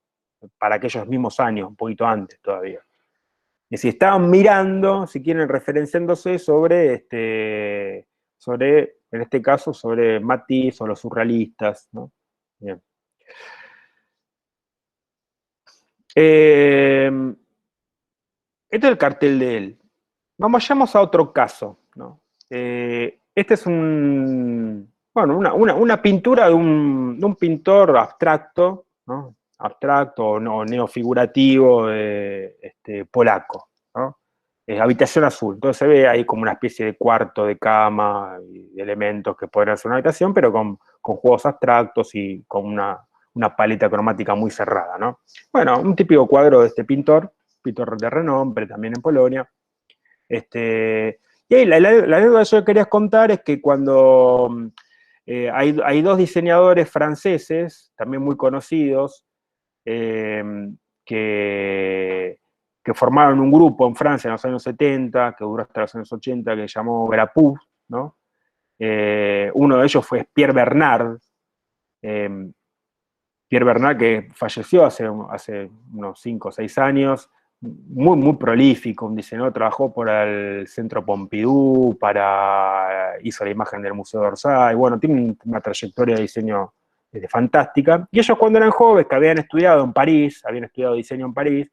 Speaker 1: Para aquellos mismos años, un poquito antes todavía. Y si estaban mirando, si quieren, referenciándose en este caso, sobre Matisse o los surrealistas, ¿no? Bien. Este es el cartel de él. Vayamos a otro caso, ¿no? Este es una pintura de un pintor abstracto, ¿no? Abstracto o no, neofigurativo polaco, ¿no? Habitación azul. Entonces se ve ahí como una especie de cuarto de cama y de elementos que podrían ser una habitación, pero con juegos abstractos y con una paleta cromática muy cerrada, ¿no? Bueno, un típico cuadro de este pintor de renombre también en Polonia. Y ahí la anécdota que yo quería contar es que cuando hay dos diseñadores franceses, también muy conocidos, eh, que, que formaron un grupo en Francia en los años 70, que duró hasta los años 80, que se llamó Grapou, ¿no? Uno de ellos fue Pierre Bernard, que falleció hace unos 5 o 6 años, muy, muy prolífico, un diseñador, trabajó para el Centro Pompidou, hizo la imagen del Museo d'Orsay, bueno, tiene una trayectoria de diseño fantástica. Y ellos cuando eran jóvenes, que habían estudiado en París, habían estudiado diseño en París,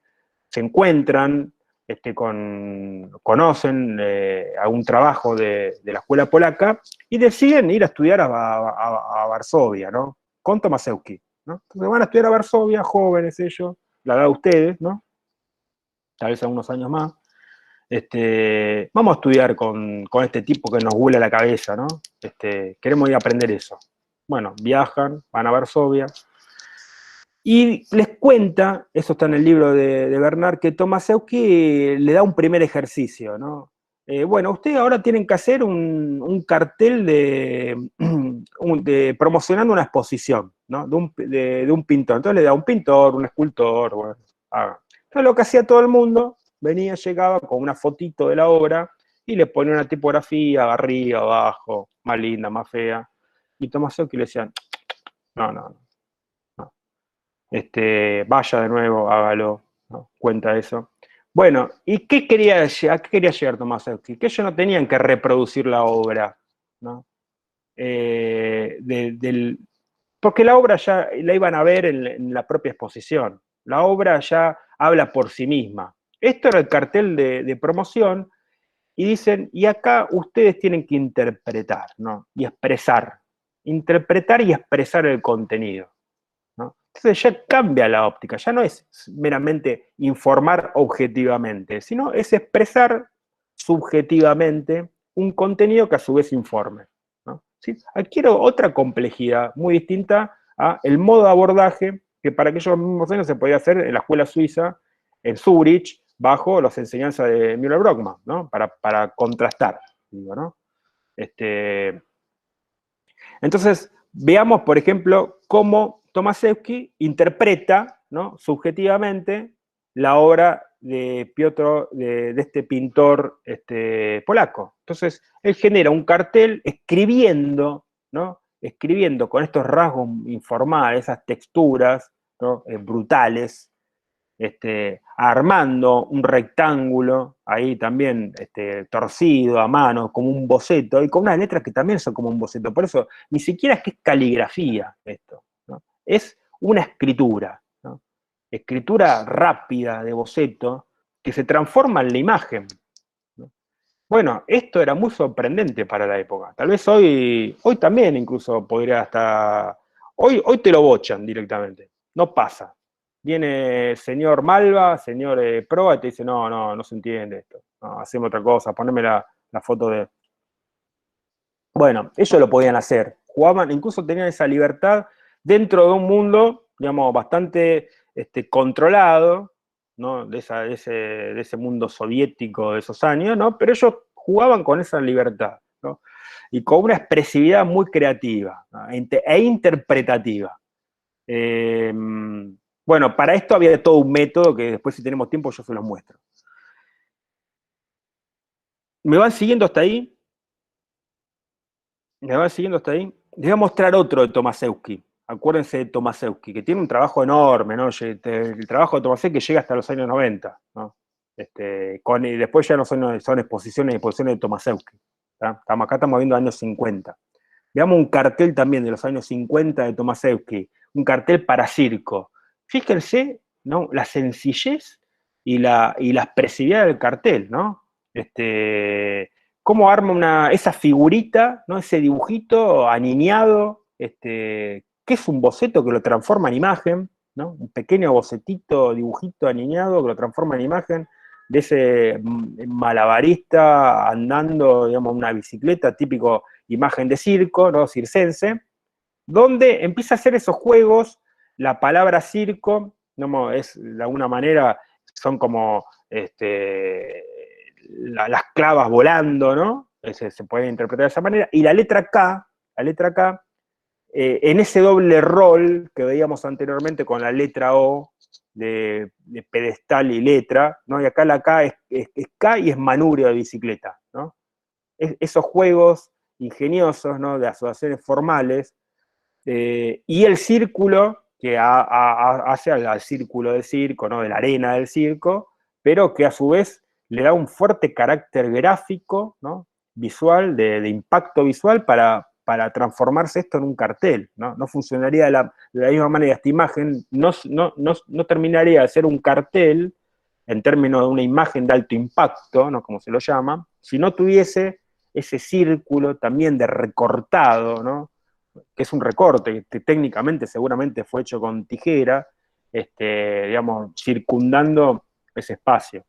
Speaker 1: se encuentran, conocen algún trabajo de la escuela polaca y deciden ir a estudiar a Varsovia, ¿no? Con Tomaszewski, ¿no? Entonces van a estudiar a Varsovia, jóvenes ellos, la edad de ustedes, ¿no? Tal vez algunos años más. Vamos a estudiar con este tipo que nos huele la cabeza, ¿no? Queremos ir a aprender eso. Bueno, viajan, van a Varsovia, y les cuenta, eso está en el libro de Bernard, que Tomaszewski le da un primer ejercicio, ¿no? bueno, ustedes ahora tienen que hacer un cartel promocionando una exposición, ¿no? De un pintor. Entonces le da un pintor, un escultor, bueno, haga. Entonces lo que hacía todo el mundo, venía, llegaba con una fotito de la obra y le ponía una tipografía arriba, abajo, más linda, más fea. Y Tomasewski le decían, no, no, no. Vaya de nuevo, hágalo, ¿no? Cuenta eso. Bueno, ¿y a qué quería llegar Tomasewski? Que ellos no tenían que reproducir la obra, ¿no? Porque la obra ya la iban a ver en la propia exposición. La obra ya habla por sí misma. Esto era el cartel de promoción y dicen, y acá ustedes tienen que interpretar, ¿no? Y expresar. Interpretar y expresar el contenido, ¿no? Entonces ya cambia la óptica, ya no es meramente informar objetivamente, sino es expresar subjetivamente un contenido que a su vez informe, ¿no? ¿Sí? Adquiere otra complejidad muy distinta a el modo de abordaje que para aquellos mismos años se podía hacer en la escuela suiza, en Zurich, bajo las enseñanzas de Müller-Brockmann, ¿no? Para contrastar, digo, ¿no? Entonces, veamos, por ejemplo, cómo Tomaszewski interpreta, ¿no? Subjetivamente la obra de Piotr, de este pintor polaco. Entonces, él genera un cartel escribiendo, ¿no? Escribiendo con estos rasgos informales, esas texturas, ¿no? Brutales, armando un rectángulo, ahí también torcido a mano, como un boceto, y con unas letras que también son como un boceto. Por eso, ni siquiera es que es caligrafía esto, ¿no? Es una escritura, ¿no? Escritura rápida de boceto que se transforma en la imagen, ¿no? Bueno, esto era muy sorprendente para la época. Tal vez hoy también incluso podría hasta... Hoy te lo bochan directamente, no pasa. Viene señor Malva, señor Proa, y te dice, no, no, no se entiende esto. No, hacemos otra cosa, poneme la foto de... Bueno, ellos lo podían hacer. Jugaban, incluso tenían esa libertad dentro de un mundo, digamos, bastante controlado, ¿no? De ese mundo soviético de esos años, ¿no? Pero ellos jugaban con esa libertad, ¿no? Y con una expresividad muy creativa, ¿no? E interpretativa. Bueno, para esto había todo un método que después, si tenemos tiempo, yo se los muestro. ¿Me van siguiendo hasta ahí? ¿Me van siguiendo hasta ahí? Les voy a mostrar otro de Tomaszewski. Acuérdense de Tomaszewski, que tiene un trabajo enorme, ¿no? El trabajo de Tomaszewski llega hasta los años 90, ¿no? Y después ya no son exposiciones y exposiciones de Tomaszewski. Acá estamos viendo años 50. Veamos un cartel también de los años 50 de Tomaszewski, un cartel para circo. Fíjense, ¿no? La sencillez y la expresividad del cartel, ¿no? Cómo arma esa figurita, ¿no? Ese dibujito aniñado, que es un boceto que lo transforma en imagen, ¿no? Un pequeño bocetito, dibujito aniñado que lo transforma en imagen de ese malabarista andando, digamos, una bicicleta, típico imagen de circo, ¿no? Circense, donde empieza a hacer esos juegos, la palabra circo, ¿no? Es de alguna manera, son como las clavas volando, ¿no? Se puede interpretar de esa manera, y la letra K, en ese doble rol que veíamos anteriormente con la letra O, de pedestal y letra, ¿no? Y acá la K es K y es manubrio de bicicleta, ¿no? Esos juegos ingeniosos, ¿no? De asociaciones formales, y el círculo que hace al círculo del circo, ¿no? De la arena del circo, pero que a su vez le da un fuerte carácter gráfico, ¿no? Visual, de impacto visual para transformarse esto en un cartel, ¿no? No funcionaría de la misma manera. Esta imagen no terminaría de ser un cartel en términos de una imagen de alto impacto, ¿no? Como se lo llama, si no tuviese ese círculo también de recortado, ¿no? Que es un recorte, que técnicamente seguramente fue hecho con tijera, digamos, circundando ese espacio.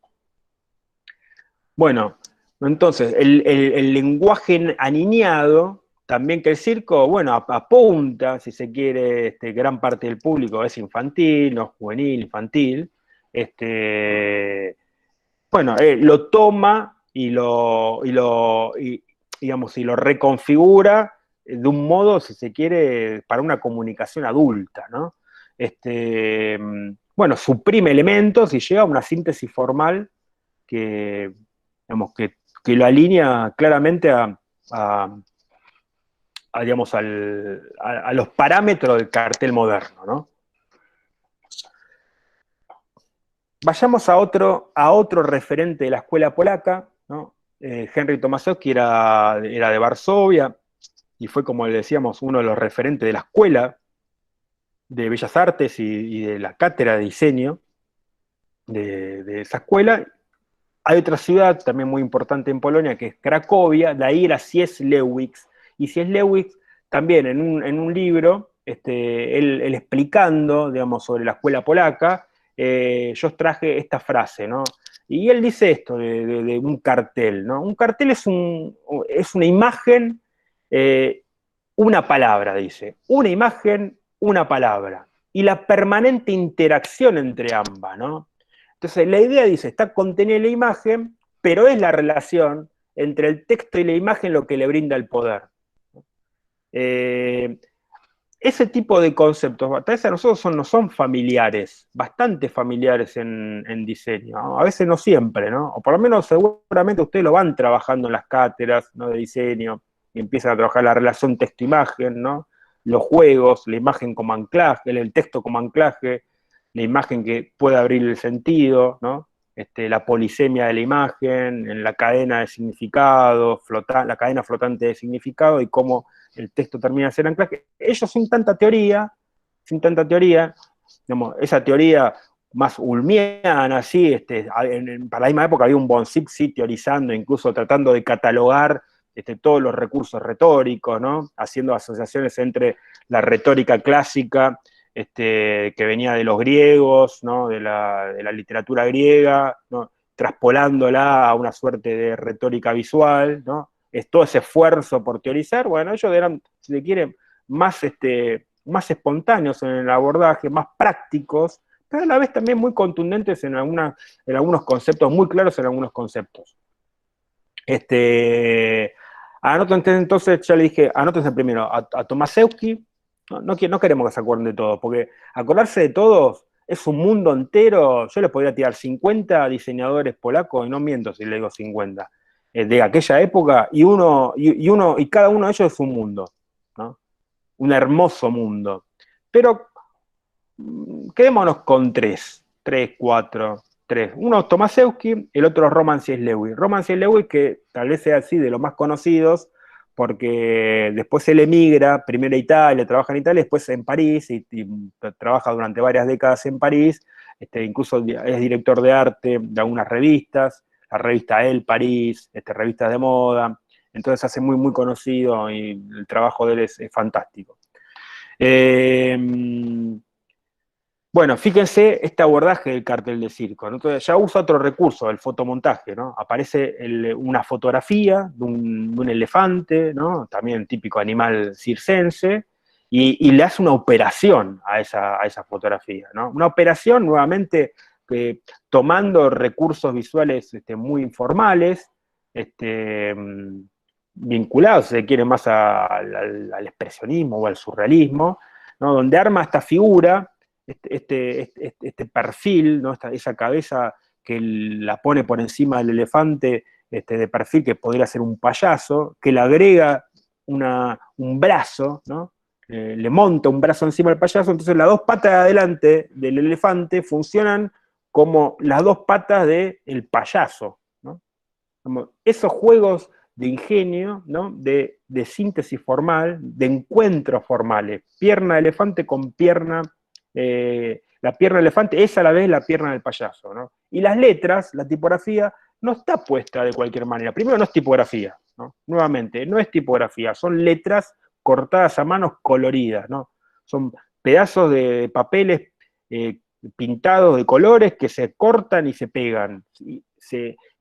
Speaker 1: Bueno, entonces, el lenguaje aniñado, también que el circo, bueno, apunta, si se quiere, gran parte del público es infantil, no juvenil, infantil, bueno, lo toma digamos, y lo reconfigura de un modo, si se quiere, para una comunicación adulta, ¿no? Bueno, suprime elementos y llega a una síntesis formal que, digamos, que lo alinea claramente digamos, a los parámetros del cartel moderno, ¿no? Vayamos a otro referente de la escuela polaca, ¿no? Henryk Tomaszewski era de Varsovia y fue, como le decíamos, uno de los referentes de la escuela de Bellas Artes y de la cátedra de diseño de esa escuela. Hay otra ciudad también muy importante en Polonia, que es Cracovia, de ahí era C.S. Lewis, y C.S. Lewis también en un libro, él explicando, digamos, sobre la escuela polaca, yo traje esta frase, ¿no? Y él dice esto de un cartel, ¿no? Un cartel es una imagen, una palabra, dice. Una imagen, una palabra. Y la permanente interacción entre ambas, ¿no? Entonces, la idea dice, está contenida en la imagen, pero es la relación entre el texto y la imagen lo que le brinda el poder. Eh, Ese tipo de conceptos, tal vez a nosotros nos son familiares, bastante familiares en diseño, ¿no? A veces no siempre, ¿no? O por lo menos seguramente ustedes lo van trabajando en las cátedras, ¿no?, de diseño, y empiezan a trabajar la relación texto-imagen, ¿no? Los juegos, la imagen como anclaje, el texto como anclaje, la imagen que puede abrir el sentido, ¿no? La polisemia de la imagen, en la cadena de significado, la cadena flotante de significado y cómo el texto termina de ser anclaje. Ellos sin tanta teoría, digamos, esa teoría más ulmiana, así, para la misma época había un Bon-Sixi teorizando, incluso tratando de catalogar todos los recursos retóricos, ¿no? Haciendo asociaciones entre la retórica clásica, que venía de los griegos, ¿no?, de la literatura griega, ¿no?, traspolándola a una suerte de retórica visual, ¿no? Es todo ese esfuerzo por teorizar. Bueno, ellos eran, si le quieren, más, más espontáneos en el abordaje, más prácticos, pero a la vez también muy contundentes en algunos conceptos, muy claros en algunos conceptos. Entonces ya le dije, anótense primero a Tomaszewski. No queremos que se acuerden de todos, porque acordarse de todos es un mundo entero. Yo les podría tirar 50 diseñadores polacos, y no miento si le digo 50, de aquella época, y cada uno de ellos es un mundo, ¿no? Un hermoso mundo. Pero quedémonos con cuatro. Uno Tomaszewski, el otro Roman C.S. Lewis. Roman C.S. Lewis, que tal vez sea así de los más conocidos, porque después él emigra, primero a Italia, trabaja en Italia, después en París, y trabaja durante varias décadas en París, incluso es director de arte de algunas revistas, la revista El París, revistas de moda, entonces se hace muy, muy conocido y el trabajo de él es fantástico. Bueno, fíjense este abordaje del cartel de circo, ¿no? Entonces ya usa otro recurso, el fotomontaje, ¿no? Aparece una fotografía de un elefante, ¿no? También típico animal circense, y le hace una operación a esa fotografía, ¿no? Una operación, nuevamente, tomando recursos visuales muy informales, vinculados, si se quiere, más al expresionismo o al surrealismo, ¿no? Donde arma esta figura, este perfil, ¿no? Esa cabeza que la pone por encima del elefante, de perfil que podría ser un payaso, que le agrega un brazo, ¿no? Le monta un brazo encima del payaso, entonces las dos patas de adelante del elefante funcionan como las dos patas del payaso, ¿no? Como esos juegos de ingenio, ¿no? De síntesis formal, de encuentros formales, pierna de elefante con pierna, la pierna del elefante es a la vez la pierna del payaso, ¿no? Y las letras, la tipografía, no está puesta de cualquier manera. Primero, no es tipografía, ¿no? Nuevamente, no es tipografía, son letras cortadas a manos coloridas, ¿no? Son pedazos de papeles pintados de colores que se cortan y se pegan. Y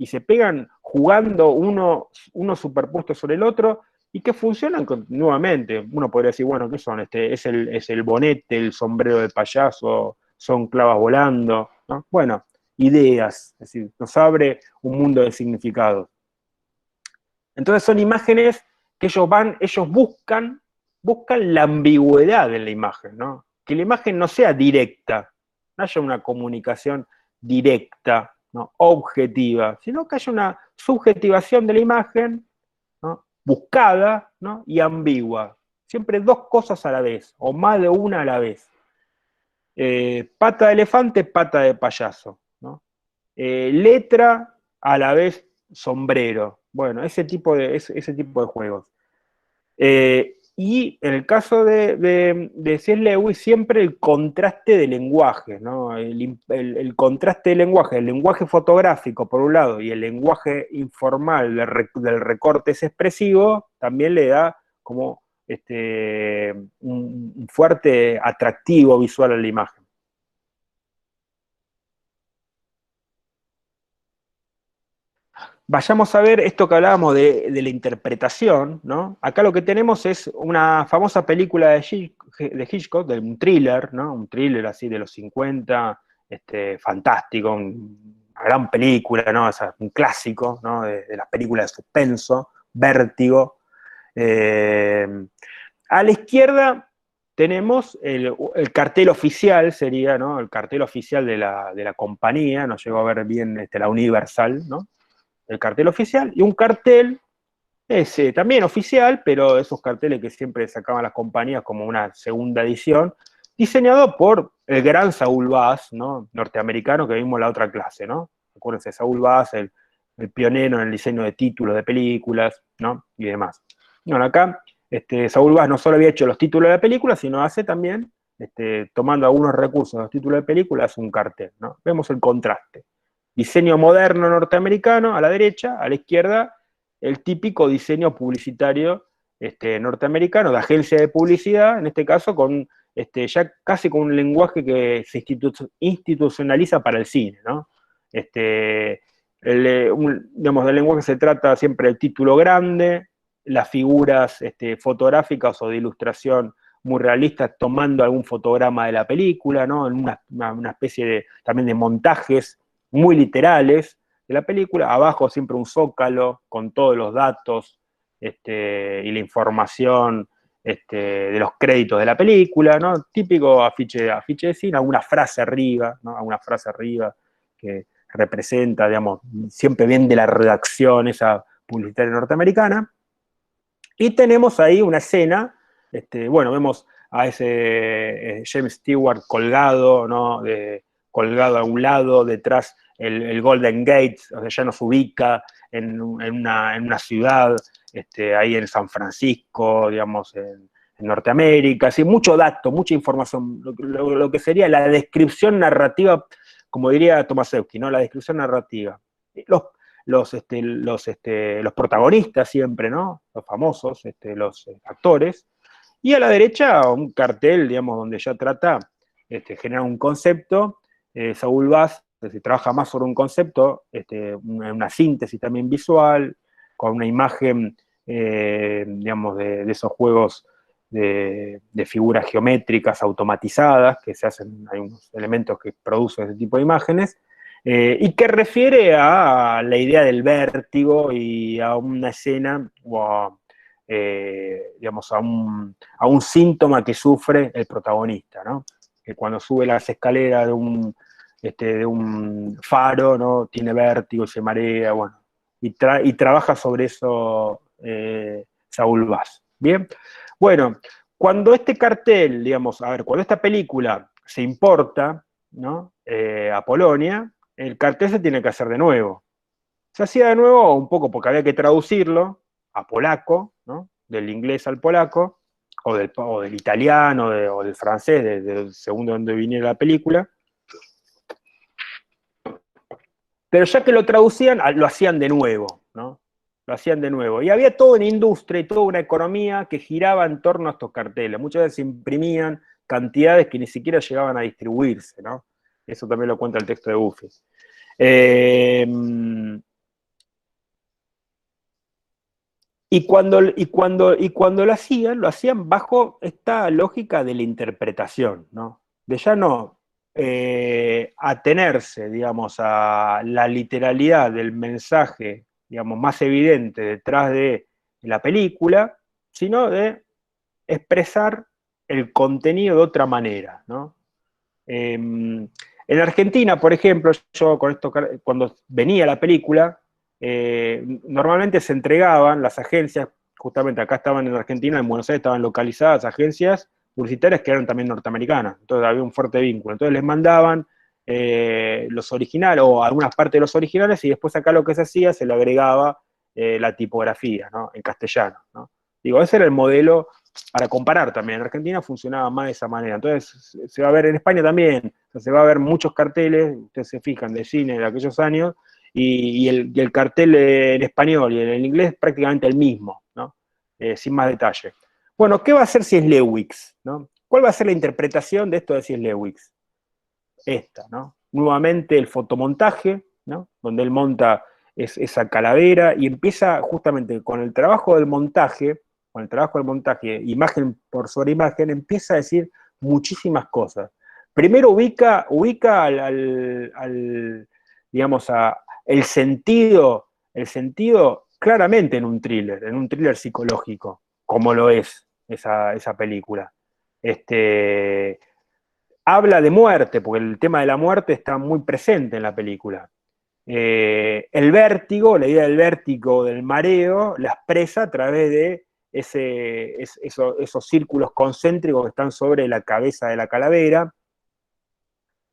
Speaker 1: se pegan jugando uno superpuesto sobre el otro, y que funcionan nuevamente. Uno podría decir, bueno, ¿qué son? Es el bonete, el sombrero de payaso, son clavas volando, ¿no? Bueno, ideas, es decir, nos abre un mundo de significados. Entonces son imágenes que ellos buscan la ambigüedad en la imagen, ¿no? Que la imagen no sea directa, no haya una comunicación directa, ¿no? Objetiva, sino que haya una subjetivación de la imagen, ¿no? Buscada, ¿no? Y ambigua. Siempre dos cosas a la vez, o más de una a la vez. Pata de elefante, pata de payaso, ¿no? Letra, a la vez sombrero. Bueno, ese tipo de juegos. Y en el caso de C.S. Lewis, siempre el contraste de lenguaje, ¿no? El contraste de lenguaje, el lenguaje fotográfico por un lado y el lenguaje informal del recorte expresivo, también le da como un fuerte atractivo visual a la imagen. Vayamos a ver esto que hablábamos de la interpretación, ¿no? Acá lo que tenemos es una famosa película de Hitchcock, de un thriller, ¿no? Un thriller así de los 50, fantástico, una gran película, ¿no? O sea, un clásico, ¿no? De las películas de suspenso, Vértigo. Eh, a la izquierda tenemos el cartel oficial, sería, ¿no? El cartel oficial de la compañía, no llegó a ver bien la Universal, ¿no? El cartel oficial, y un cartel también oficial, pero esos carteles que siempre sacaban las compañías como una segunda edición, diseñado por el gran Saul Bass, ¿no? Norteamericano, que vimos en la otra clase, ¿no? Acuérdense, Saul Bass, el pionero en el diseño de títulos de películas, ¿no? Y demás. Bueno, acá Saul Bass no solo había hecho los títulos de la película, sino hace también, tomando algunos recursos de los títulos de película, hace un cartel, ¿no? Vemos el contraste. Diseño moderno norteamericano a la derecha, a la izquierda el típico diseño publicitario norteamericano, de agencia de publicidad, en este caso con ya casi con un lenguaje que se institucionaliza para el cine, ¿no? Digamos, del lenguaje se trata siempre del título grande, las figuras fotográficas o de ilustración muy realistas tomando algún fotograma de la película, ¿no? En una especie también de montajes muy literales de la película, abajo siempre un zócalo con todos los datos y la información de los créditos de la película, ¿no? Típico afiche de cine, alguna frase arriba, ¿no? Alguna frase arriba que representa, digamos, siempre bien de la redacción esa publicitaria norteamericana. Y tenemos ahí una escena, bueno, vemos a ese James Stewart colgado, ¿no? Colgado a un lado, detrás el Golden Gate, o sea, ya nos ubica en una ciudad, ahí en San Francisco, digamos, en Norteamérica, así, mucho dato, mucha información, lo que sería la descripción narrativa, como diría Tomaszewski, ¿no? La descripción narrativa. Los protagonistas siempre, ¿no? Los famosos, los actores, y a la derecha un cartel, digamos, donde ya trata, genera un concepto, Saúl Bass trabaja más sobre un concepto, una síntesis también visual, con una imagen, digamos, de esos juegos de figuras geométricas automatizadas, que se hacen, hay unos elementos que producen ese tipo de imágenes, y que refiere a la idea del vértigo y a una escena o a, digamos, a un síntoma que sufre el protagonista, ¿no? Que cuando sube las escaleras de un faro, ¿no? Tiene vértigo, se marea, bueno, y trabaja sobre eso Saúl Bass. Bien, bueno, cuando este cartel, digamos, a ver, cuando esta película se importa, ¿no? A Polonia, el cartel se tiene que hacer de nuevo. Se hacía de nuevo un poco porque había que traducirlo a polaco, ¿no? Del inglés al polaco, o del italiano, o del francés, del segundo donde viniera la película. Pero ya que lo traducían, lo hacían de nuevo, ¿no? Lo hacían de nuevo. Y había toda una industria y toda una economía que giraba en torno a estos carteles. Muchas veces imprimían cantidades que ni siquiera llegaban a distribuirse, ¿no? Eso también lo cuenta el texto de Buffy. Y cuando lo hacían bajo esta lógica de la interpretación, ¿no? De ya no atenerse, digamos, a la literalidad del mensaje digamos, más evidente detrás de la película, sino de expresar el contenido de otra manera, ¿no? En Argentina, por ejemplo, yo con esto, cuando venía la película, normalmente se entregaban las agencias, justamente acá estaban en Argentina, en Buenos Aires estaban localizadas agencias publicitarias que eran también norteamericanas, entonces había un fuerte vínculo. Entonces les mandaban los originales o algunas partes de los originales y después acá lo que se hacía se le agregaba la tipografía, ¿no? En castellano, ¿no? Digo, ese era el modelo para comparar también. En Argentina funcionaba más de esa manera. Entonces, se va a ver en España también, o sea, se va a ver muchos carteles, ustedes se fijan, de cine de aquellos años, y el cartel en español y en inglés es prácticamente el mismo, ¿no? Sin más detalle. Bueno, ¿qué va a hacer si es Lewis? ¿No? ¿Cuál va a ser la interpretación de esto de si es Lewis? Esta, ¿no? Nuevamente el fotomontaje, ¿no? Donde él monta esa calavera y empieza justamente con el trabajo del montaje, imagen por sobre imagen, empieza a decir muchísimas cosas. Primero ubica digamos, el sentido claramente en un thriller psicológico, como lo es esa película. Habla de muerte, porque el tema de la muerte está muy presente en la película. El vértigo, la idea del vértigo, del mareo, la expresa a través de esos círculos concéntricos que están sobre la cabeza de la calavera.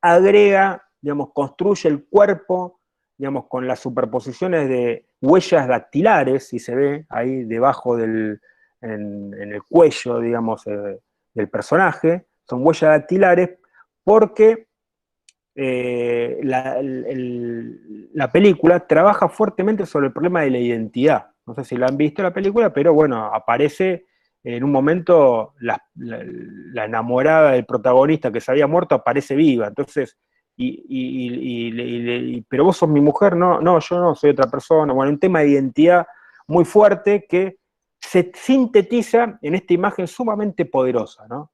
Speaker 1: Agrega, digamos, construye el cuerpo, digamos, con las superposiciones de huellas dactilares, si se ve ahí debajo en el cuello, digamos, del personaje, son huellas dactilares, porque la película trabaja fuertemente sobre el problema de la identidad. No sé si la han visto la película, pero bueno, aparece en un momento la enamorada del protagonista que se había muerto, aparece viva. Entonces, pero vos sos mi mujer, no, no, yo no, soy otra persona. Bueno, un tema de identidad muy fuerte que se sintetiza en esta imagen sumamente poderosa, ¿no?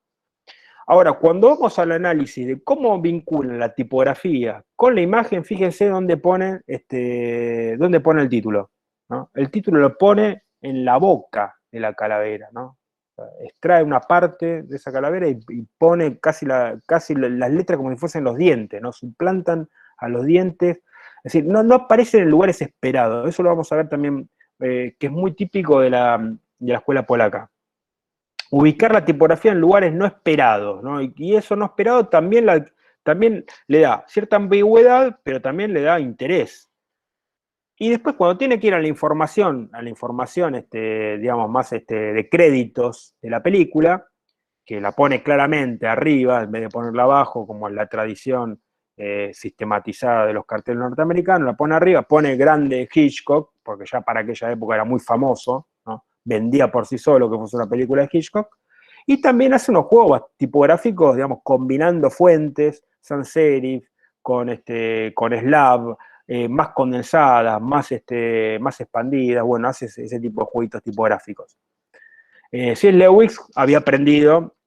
Speaker 1: Ahora, cuando vamos al análisis de cómo vinculan la tipografía con la imagen, fíjense dónde pone el título, ¿no? El título lo pone en la boca de la calavera, ¿no? O sea, extrae una parte de esa calavera y pone casi las letras como si fuesen los dientes, ¿no? Suplantan a los dientes. Es decir, no aparecen en lugares esperados. Eso lo vamos a ver también, que es muy típico de la escuela polaca. Ubicar la tipografía en lugares no esperados, ¿no? Y eso no esperado también le da cierta ambigüedad, pero también le da interés. Y después cuando tiene que ir a la información digamos, más de créditos de la película, que la pone claramente arriba, en vez de ponerla abajo, como en la tradición sistematizada de los carteles norteamericanos, la pone arriba, pone grande Hitchcock, porque ya para aquella época era muy famoso, ¿no? Vendía por sí solo que fuese una película de Hitchcock, y también hace unos juegos tipográficos, digamos, combinando fuentes, sans serif, con slab, más condensadas, más expandidas, bueno, hace ese tipo de jueguitos tipográficos. C.S. Lewis había aprendido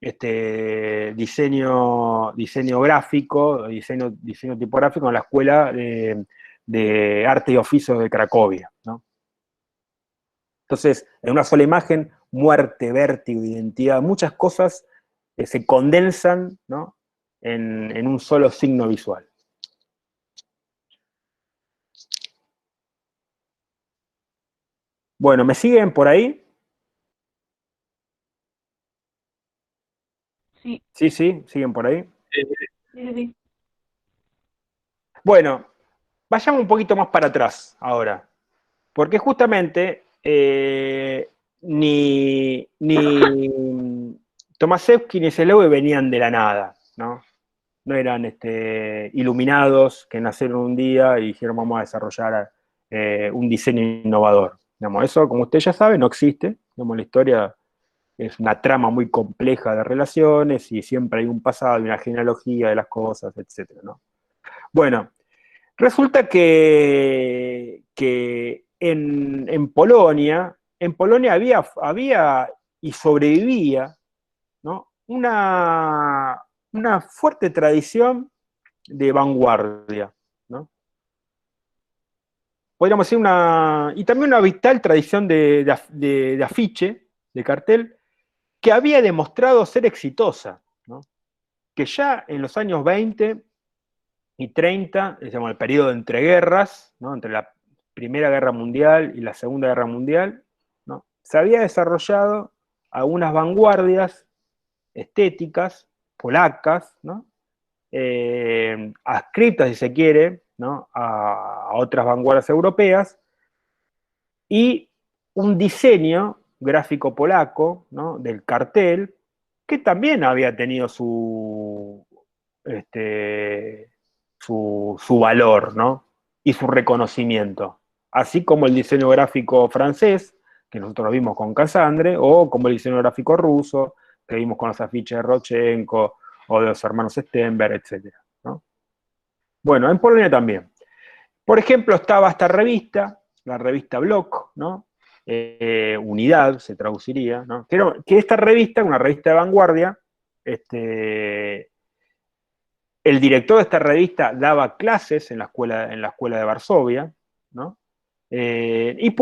Speaker 1: diseño gráfico, diseño tipográfico en la Escuela de Arte y Oficios de Cracovia, ¿no? Entonces, en una sola imagen, muerte, vértigo, identidad, muchas cosas se condensan, ¿no? en un solo signo visual. Bueno, ¿me siguen por ahí?
Speaker 2: Sí,
Speaker 1: Sí, sí, siguen por ahí.
Speaker 2: sí, sí.
Speaker 1: Bueno, vayamos un poquito más para atrás ahora, porque justamente ni Tomaszewski ni Seleucid venían de la nada, ¿no? No eran iluminados que nacieron un día y dijeron vamos a desarrollar un diseño innovador. Digamos, eso, como usted ya sabe, no existe. Digamos, la historia es una trama muy compleja de relaciones y siempre hay un pasado y una genealogía de las cosas, etcétera, ¿no? Bueno, resulta que en Polonia había y sobrevivía, ¿no? Una fuerte tradición de vanguardia, ¿no? podríamos decir, y también una vital tradición de afiche, de cartel, que había demostrado ser exitosa, ¿no? Que ya en los años 20 y 30, digamos, el periodo de entreguerras, ¿no? Entre la Primera Guerra Mundial y la Segunda Guerra Mundial, ¿no? Se había desarrollado algunas vanguardias estéticas polacas, ¿no? Adscritas, si se quiere, ¿no? a otras vanguardias europeas, y un diseño gráfico polaco, ¿no? Del cartel, que también había tenido su valor, ¿no? Y su reconocimiento. Así como el diseño gráfico francés, que nosotros vimos con Cassandre, o como el diseño gráfico ruso, que vimos con los afiches de Rodchenko, o de los hermanos Stenberg, etc., ¿no? Bueno, en Polonia también. Por ejemplo, estaba esta revista, la revista Block, ¿no? Unidad se traduciría, ¿no? Que esta revista, una revista de vanguardia, el director de esta revista daba clases en la escuela de Varsovia, ¿no? Y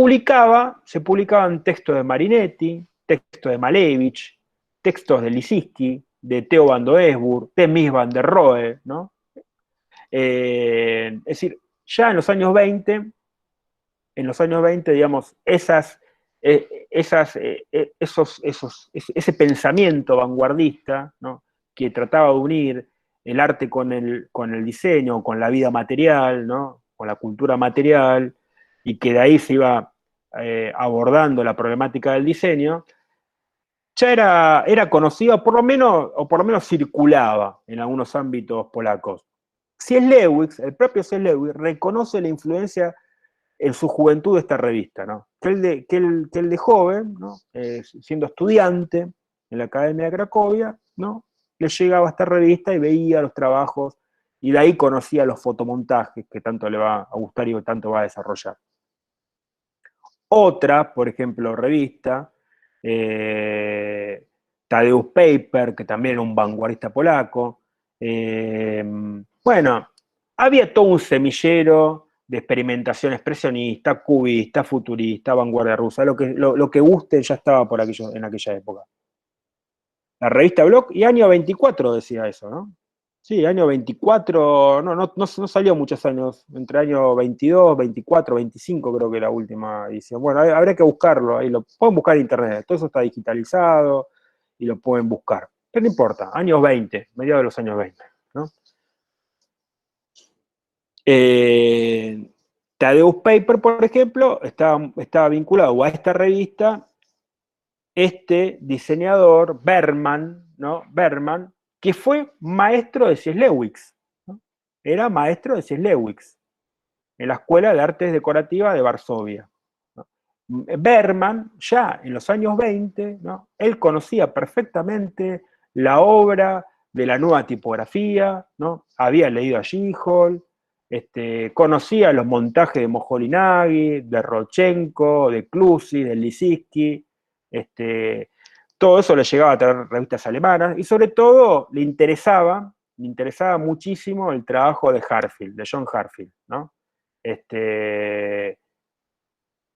Speaker 1: se publicaban textos de Marinetti, textos de Malevich, textos de Lisinski, de Theo van Doesburg, de Mies van der Rohe, ¿no? Es decir, ya en los años 20, digamos, ese pensamiento vanguardista, ¿no? Que trataba de unir el arte con el diseño, con la vida material, ¿no? Con la cultura material, y que de ahí se iba abordando la problemática del diseño, ya era conocida, o por lo menos circulaba en algunos ámbitos polacos. El propio C.S. Lewis, reconoce la influencia en su juventud de esta revista, ¿no? Que él de joven, ¿no? Siendo estudiante en la Academia de Cracovia, ¿no? Le llegaba a esta revista y veía los trabajos, y de ahí conocía los fotomontajes que tanto le va a gustar y tanto va a desarrollar. Otra, por ejemplo, revista, Tadeusz Paper, que también era un vanguardista polaco. Bueno, había todo un semillero de experimentación expresionista, cubista, futurista, vanguardia rusa, lo que guste ya estaba en aquella época. La revista Block, y año 24 decía eso, ¿no? Sí, año 24, no salió muchos años, entre año 22, 24, 25 creo que la última edición. Bueno, habría que buscarlo, ahí lo pueden buscar en internet, todo eso está digitalizado y lo pueden buscar. Pero no importa, años 20, mediados de los años 20, ¿no? Tadeusz Paper, por ejemplo, estaba vinculado a esta revista este diseñador, Berman, ¿no? Berman, que fue maestro de C.S. Lewis, ¿no? Era maestro de C.S. Lewis en la Escuela de Artes Decorativas de Varsovia, ¿no? Berman, ya en los años 20, ¿no? Él conocía perfectamente la obra de la nueva tipografía, ¿no? Había leído a Gijol, conocía los montajes de Moholy-Nagy, de Rodchenko, de Clusy, de Lisinski, todo eso le llegaba a traer revistas alemanas, y sobre todo le interesaba muchísimo el trabajo de Hartfield, de John Hartfield, ¿no?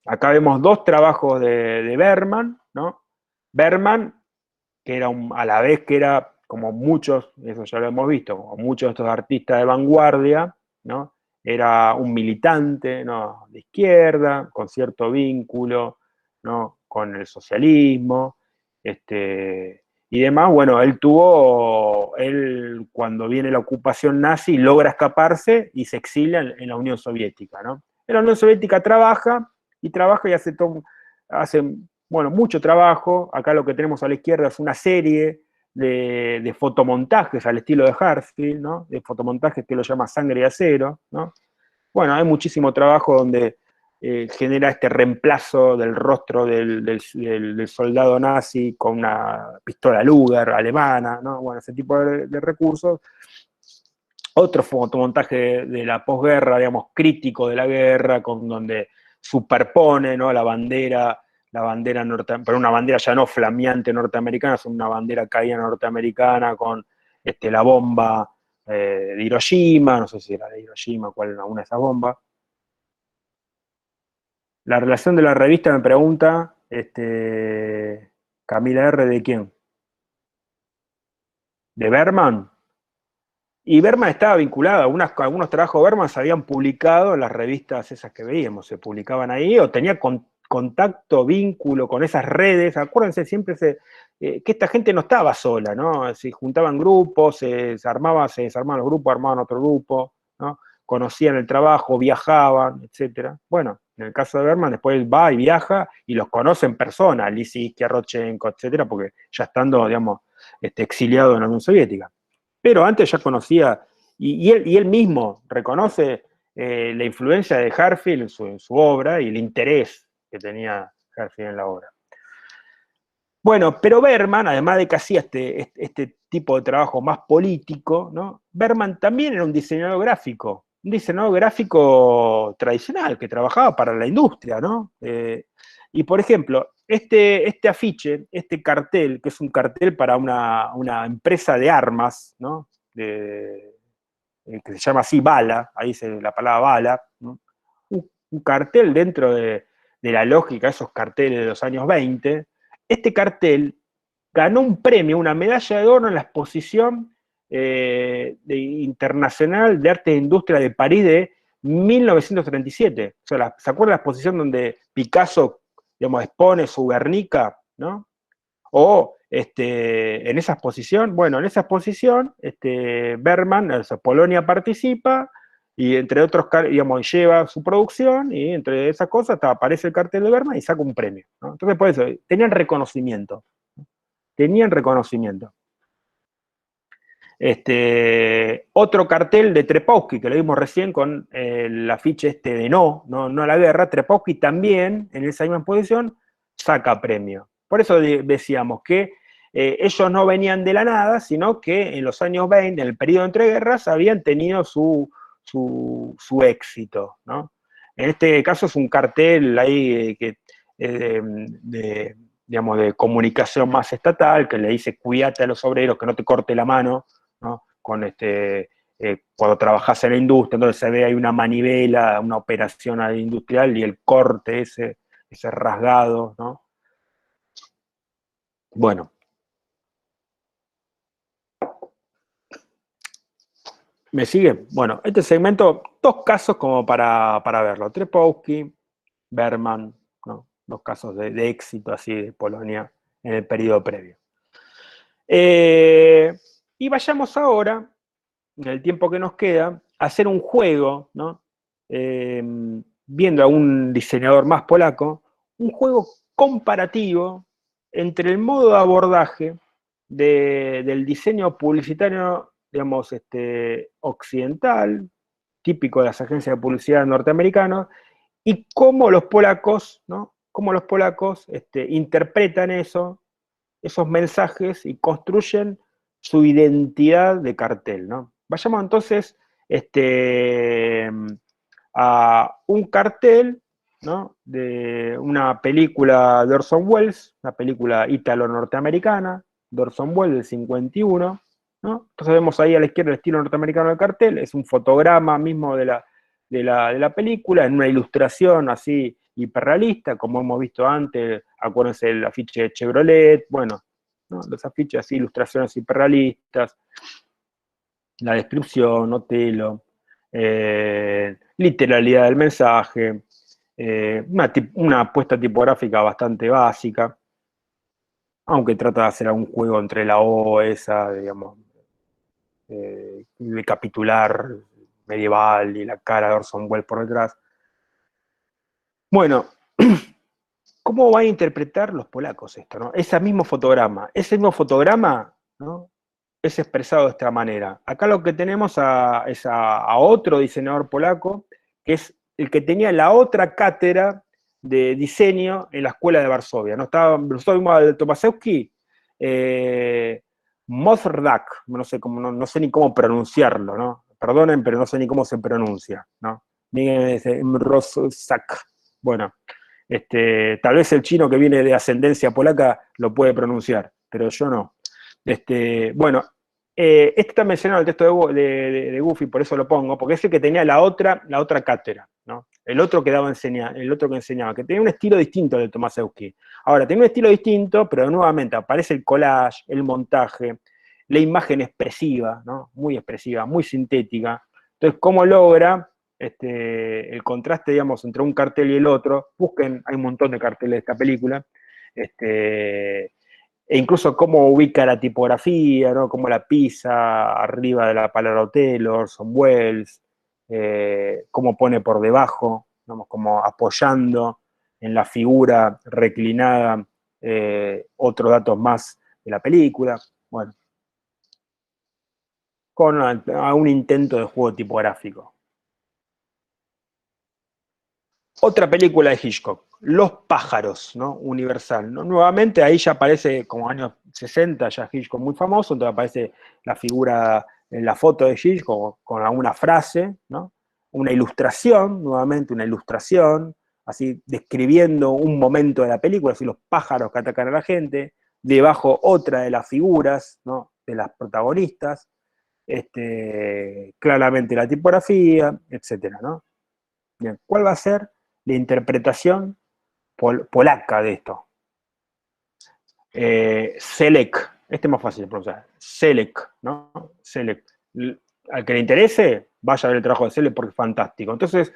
Speaker 1: Acá vemos dos trabajos de Berman, ¿no? Berman, que era a la vez que era, como muchos, eso ya lo hemos visto, como muchos de estos artistas de vanguardia, ¿no? Era un militante, ¿no? De izquierda, con cierto vínculo, ¿no? Con el socialismo, y demás. Bueno, él cuando viene la ocupación nazi logra escaparse y se exilia en la Unión Soviética, ¿no? En la Unión Soviética trabaja y hace bueno, mucho trabajo. Acá lo que tenemos a la izquierda es una serie de fotomontajes al estilo de Hartfield, ¿no? De fotomontajes que lo llama Sangre y Acero, ¿no? Bueno, hay muchísimo trabajo donde genera este reemplazo del rostro del soldado nazi con una pistola Luger alemana, ¿no? Bueno, ese tipo de recursos. Otro fotomontaje de la posguerra, digamos, crítico de la guerra, donde superpone, ¿no? la bandera pero una bandera ya no flameante norteamericana, es una bandera caída norteamericana con la bomba de Hiroshima, no sé si era de Hiroshima, cuál era una de esas bombas. La relación de la revista me pregunta, Camila R. ¿de quién? ¿De Berman? Y Berman estaba vinculado, algunos trabajos de Berman se habían publicado en las revistas esas que veíamos, se publicaban ahí, o tenía contacto, vínculo con esas redes. Acuérdense siempre que esta gente no estaba sola, ¿no? Se juntaban grupos, se desarmaban los grupos, armaban otro grupo, ¿no? Conocían el trabajo, viajaban, etcétera. Bueno, en el caso de Berman, después él va y viaja y los conoce en persona, Lisinski, Rodchenko, etcétera, porque ya estando, digamos, exiliado en la Unión Soviética. Pero antes ya conocía, y él mismo reconoce la influencia de Hadfield en su obra y el interés que tenía Hadfield en la obra. Bueno, pero Berman, además de que hacía este tipo de trabajo más político, ¿no? Berman también era un diseñador gráfico tradicional, que trabajaba para la industria, ¿no? Y por ejemplo, este afiche, este cartel, que es un cartel para una empresa de armas, ¿no? Que se llama así Bala, ahí dice la palabra Bala, ¿no? Un cartel dentro de la lógica de esos carteles de los años 20. Este cartel ganó un premio, una medalla de oro en la exposición internacional de arte e industria de París de 1937. O sea, ¿se acuerdan la exposición donde Picasso, digamos, expone su Guernica, ¿no? O en esa exposición, bueno, en esa exposición, Berman, o sea, Polonia participa y entre otros, digamos, lleva su producción y entre esas cosas aparece el cartel de Berman y saca un premio, ¿no? Entonces, por eso, tenían reconocimiento. Tenían reconocimiento. Otro cartel de Trepowski, que lo vimos recién con el afiche de no a la guerra, Trepowski también, en esa misma exposición, saca premio. Por eso decíamos que ellos no venían de la nada, sino que en los años 20, en el periodo entre guerras, habían tenido su éxito, ¿no? En este caso es un cartel ahí digamos, de comunicación más estatal, que le dice, cuídate a los obreros, que no te corte la mano, ¿no? Con cuando trabajas en la industria, entonces se ve ahí una manivela, una operación industrial y el corte ese rasgado, ¿no? Bueno. ¿Me sigue? Bueno, este segmento, dos casos como para verlo. Trepowski, Berman, ¿no? Dos casos de éxito así de Polonia en el periodo previo. Y vayamos ahora, en el tiempo que nos queda, a hacer un juego, ¿no? Viendo a un diseñador más polaco, un juego comparativo entre el modo de abordaje del diseño publicitario, digamos, occidental, típico de las agencias de publicidad norteamericanas, y cómo los polacos, ¿no? Cómo los polacos interpretan esos mensajes y construyen su identidad de cartel, ¿no? Vayamos entonces a un cartel, ¿no? De una película de Orson Welles, una película ítalo-norteamericana, de Orson Welles del 51, ¿no? Entonces vemos ahí a la izquierda el estilo norteamericano del cartel, es un fotograma mismo de la película, en una ilustración así hiperrealista, como hemos visto antes, acuérdense el afiche de Chevrolet, bueno, ¿no? Los afiches así, ilustraciones hiperrealistas, la descripción, Otelo, literalidad del mensaje, una apuesta tipográfica bastante básica, aunque trata de hacer algún juego entre la O, esa, digamos, de capitular medieval y la cara de Orson Welles por detrás. Bueno, ¿cómo van a interpretar los polacos esto, no? Ese mismo fotograma, ¿no? Es expresado de esta manera. Acá lo que tenemos es a otro diseñador polaco, que es el que tenía la otra cátedra de diseño en la escuela de Varsovia. ¿No? Nosotros vimos al Tomaszewski, Mozrdak, no sé ni cómo pronunciarlo, ¿no? Perdonen, pero no sé ni cómo se pronuncia, ¿no? Mrozak. Bueno, tal vez el chino que viene de ascendencia polaca lo puede pronunciar, pero yo no. Bueno, Este está mencionado en el texto de Goofy, por eso lo pongo, porque es el que tenía la otra cátedra, ¿no? El otro que el otro que enseñaba, que tenía un estilo distinto de Tomaszewski. Ahora, tenía un estilo distinto, pero nuevamente aparece el collage, el montaje, la imagen expresiva, ¿no? Muy expresiva, muy sintética. Entonces, ¿cómo logra el contraste, digamos, entre un cartel y el otro? Busquen, hay un montón de carteles de esta película. E incluso cómo ubica la tipografía, ¿no? Cómo la pisa arriba de la palabra hotel, Orson Welles, cómo pone por debajo, digamos, como apoyando en la figura reclinada otros datos más de la película. Bueno, con un intento de juego tipográfico. Otra película de Hitchcock, Los pájaros, ¿no? Universal, ¿no? Nuevamente ahí ya aparece como años 60, ya Hitchcock muy famoso, entonces aparece la figura en la foto de Hitchcock con alguna frase, ¿no? Una ilustración, nuevamente una ilustración, así describiendo un momento de la película, así los pájaros que atacan a la gente, debajo otra de las figuras, ¿no? De las protagonistas, claramente la tipografía, etcétera, ¿no? Bien, ¿cuál va a ser la interpretación polaca de esto? Selek, este es más fácil de pronunciar, Selek, ¿no? Selek. Al que le interese, vaya a ver el trabajo de Selek porque es fantástico. Entonces,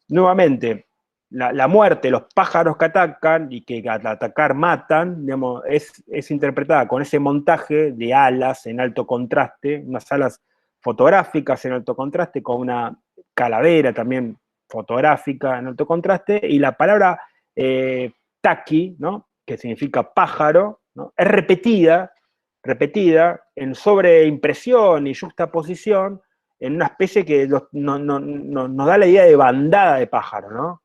Speaker 1: nuevamente, la muerte, los pájaros que atacan y que al atacar matan, digamos, es interpretada con ese montaje de alas en alto contraste, unas alas fotográficas en alto contraste, con una calavera también fotográfica en alto contraste, y la palabra taki, ¿no? Que significa pájaro, ¿no? Es repetida en sobreimpresión y juxtaposición en una especie que nos da la idea de bandada de pájaros, ¿no?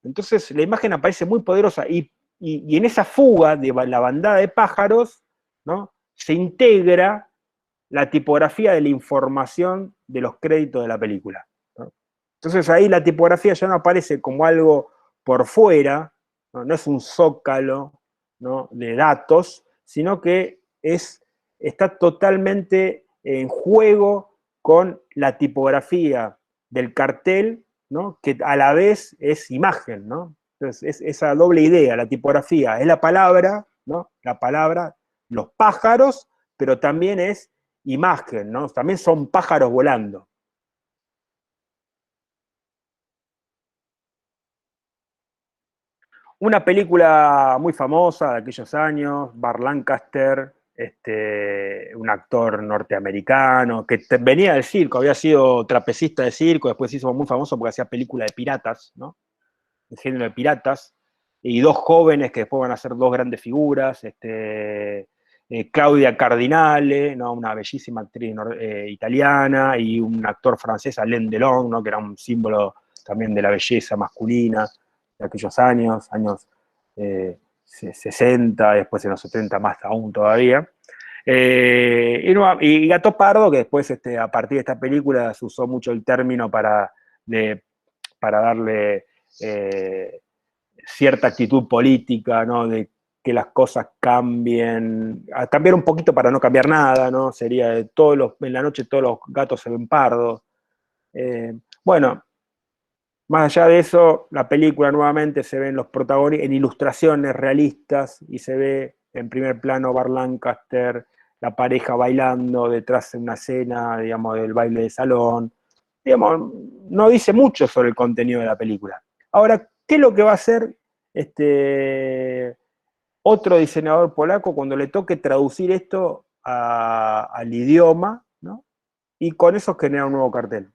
Speaker 1: Entonces la imagen aparece muy poderosa y en esa fuga de la bandada de pájaros, ¿no? Se integra la tipografía de la información de los créditos de la película, ¿no? Entonces ahí la tipografía ya no aparece como algo por fuera, no es un zócalo, ¿no? De datos, sino que está totalmente en juego con la tipografía del cartel, ¿no? Que a la vez es imagen, ¿no? Entonces es esa doble idea, la tipografía es la palabra, ¿no? La palabra, los pájaros, pero también es imagen, ¿no? También son pájaros volando. Una película muy famosa de aquellos años, Burt Lancaster, un actor norteamericano que venía del circo, había sido trapecista de circo, después se hizo muy famoso porque hacía películas de piratas, ¿no? El género de piratas, y dos jóvenes que después van a ser dos grandes figuras, Claudia Cardinale, ¿no? Una bellísima actriz italiana, y un actor francés, Alain Delon, ¿no? Que era un símbolo también de la belleza masculina de aquellos años 60, después en los 70 más aún todavía. Y Gato Pardo, que después a partir de esta película se usó mucho el término para darle cierta actitud política, ¿no? De que las cosas cambien, a cambiar un poquito para no cambiar nada, ¿no? Sería en la noche todos los gatos se ven pardos. Bueno, más allá de eso, la película nuevamente se ven los protagonistas en ilustraciones realistas y se ve en primer plano Burt Lancaster, la pareja bailando detrás de una escena, digamos, del baile de salón. Digamos, no dice mucho sobre el contenido de la película. Ahora, ¿qué es lo que va a hacer otro diseñador polaco cuando le toque traducir esto al idioma, ¿no? Y con eso genera un nuevo cartel?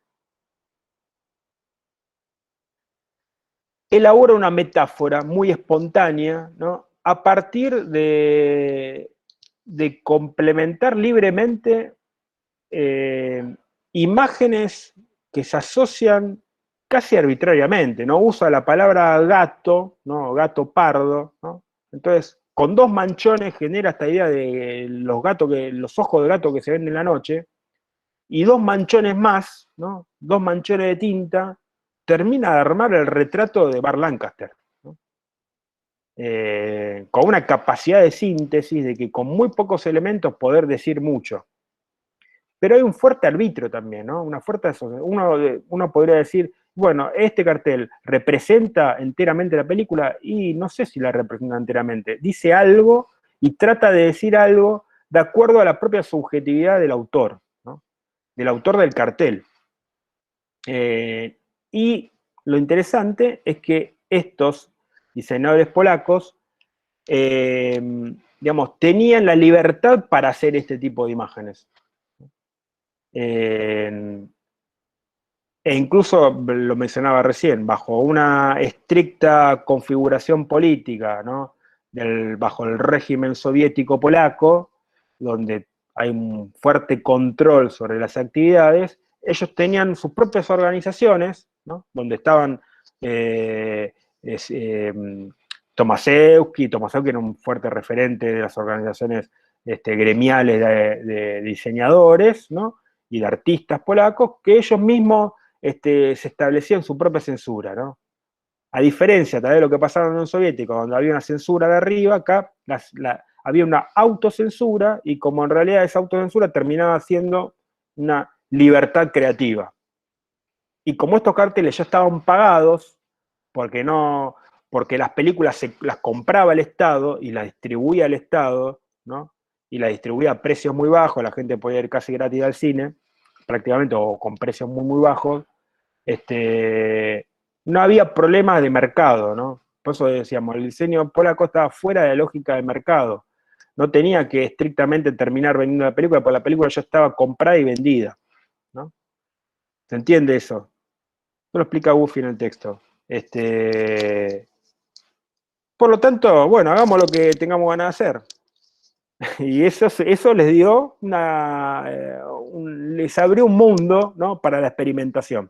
Speaker 1: Elabora una metáfora muy espontánea, ¿no? A partir de complementar libremente imágenes que se asocian casi arbitrariamente, ¿no? Usa la palabra gato, ¿no? Gato pardo, ¿no? Entonces, con dos manchones genera esta idea de los ojos de gato que se ven en la noche, y dos manchones más, ¿no? Dos manchones de tinta, termina de armar el retrato de Burt Lancaster, ¿no? Con una capacidad de síntesis de que con muy pocos elementos poder decir mucho. pero hay un fuerte arbitrio también, ¿no? Uno podría decir, bueno, este cartel representa enteramente la película, y no sé si la representa enteramente. Dice algo y trata de decir algo de acuerdo a la propia subjetividad del autor, ¿no? Del autor del cartel. Y lo interesante es que estos diseñadores polacos, digamos, tenían la libertad para hacer este tipo de imágenes. E incluso, lo mencionaba recién, bajo una estricta configuración política, ¿no? Bajo el régimen soviético polaco, donde hay un fuerte control sobre las actividades, ellos tenían sus propias organizaciones, ¿no? Donde estaban Tomaszewski era un fuerte referente de las organizaciones gremiales de diseñadores, ¿no? Y de artistas polacos, que ellos mismos se establecían su propia censura, ¿no? A diferencia tal vez de lo que pasaba en la Unión Soviética, donde había una censura de arriba, acá había una autocensura, y como en realidad esa autocensura terminaba siendo una libertad creativa. Y como estos cárteles ya estaban pagados, porque las películas las compraba el Estado y las distribuía el Estado, ¿no? Y las distribuía a precios muy bajos, la gente podía ir casi gratis al cine, prácticamente, o con precios muy, muy bajos, no había problemas de mercado, ¿no? Por eso decíamos, el diseño polaco estaba fuera de la lógica del mercado. No tenía que estrictamente terminar vendiendo la película, porque la película ya estaba comprada y vendida, ¿no? ¿Se entiende eso? No lo explica Buffy en el texto. Por lo tanto, bueno, hagamos lo que tengamos ganas de hacer. Y eso les dio les abrió un mundo, ¿no? Para la experimentación.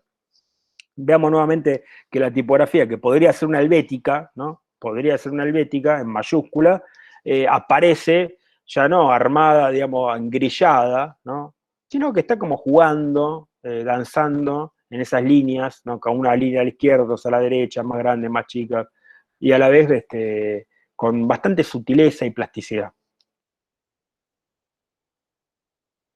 Speaker 1: Veamos nuevamente que la tipografía, que podría ser una helvética, ¿no? Podría ser una helvética en mayúscula, aparece ya no armada, digamos, engrillada, ¿no? Sino que está como jugando, danzando en esas líneas, ¿no? Con una línea a la izquierda, dos a la derecha, más grande, más chica, y a la vez con bastante sutileza y plasticidad.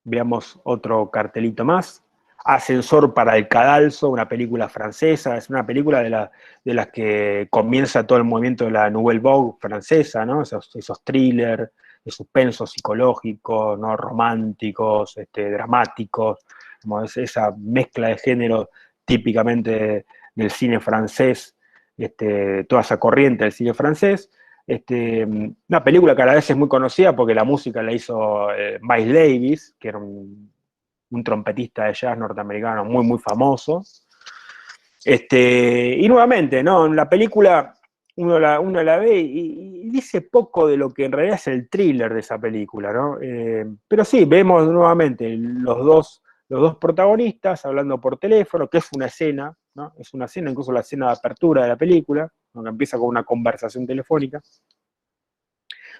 Speaker 1: Veamos otro cartelito más. Ascensor para el Cadalso, una película francesa, es una película de las que comienza todo el movimiento de la Nouvelle Vague francesa, ¿no? Esos thrillers de suspenso psicológico, ¿no? Románticos, dramáticos, como esa mezcla de género típicamente del cine francés, toda esa corriente del cine francés. Una película que a la vez es muy conocida porque la música la hizo Miles Davis, que era un trompetista de jazz norteamericano muy, muy famoso. Y nuevamente, ¿no? En la película uno la ve y dice poco de lo que en realidad es el thriller de esa película, ¿no? Pero sí, vemos nuevamente los dos protagonistas hablando por teléfono, que es una escena, ¿no? Es una escena, incluso la escena de apertura de la película, donde empieza con una conversación telefónica.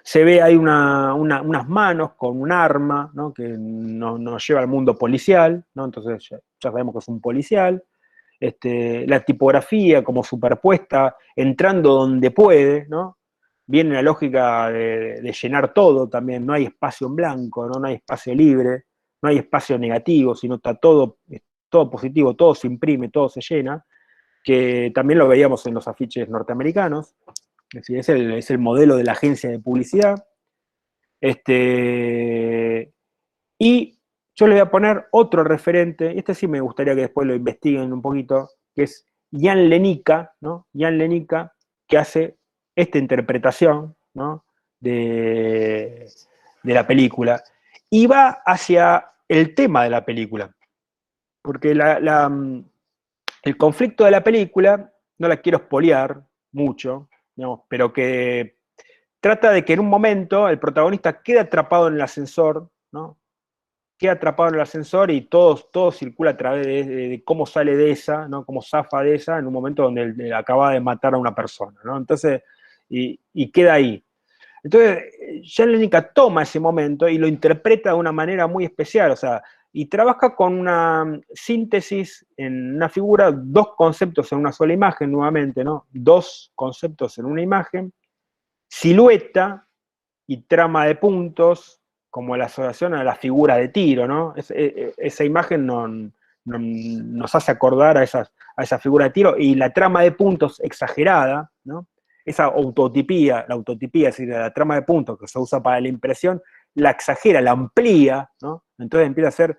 Speaker 1: Se ve ahí unas manos con un arma, ¿no? Que nos lleva al mundo policial, ¿no? Entonces ya sabemos que es un policial. La tipografía como superpuesta, entrando donde puede, ¿no? Viene la lógica de llenar todo también, no hay espacio en blanco, ¿no? No hay espacio libre, no hay espacio negativo, sino está todo positivo, todo se imprime, todo se llena, que también lo veíamos en los afiches norteamericanos. Es decir, es el modelo de la agencia de publicidad. Y yo le voy a poner otro referente, y sí me gustaría que después lo investiguen un poquito, que es Jan Lenica, ¿no? Jan Lenica, que hace esta interpretación, ¿no? de la película, y va hacia el tema de la película, porque el conflicto de la película, no la quiero espolear mucho, ¿no? Pero que trata de que en un momento el protagonista queda atrapado en el ascensor, ¿no? Queda atrapado en el ascensor y todo circula a través de cómo sale de esa, ¿no? Cómo zafa de esa en un momento donde él acaba de matar a una persona, ¿no? Entonces, y queda ahí. Entonces, Jan Lenica toma ese momento y lo interpreta de una manera muy especial, o sea, y trabaja con una síntesis en una figura, dos conceptos en una sola imagen, nuevamente, ¿no? Dos conceptos en una imagen, silueta y trama de puntos, como la asociación a la figura de Tiro, ¿no? Esa imagen nos hace acordar a esa figura de Tiro, y la trama de puntos exagerada, ¿no? Esa autotipía, la autotipía, es decir, la trama de puntos que se usa para la impresión, la exagera, la amplía, ¿no? Entonces empieza a ser,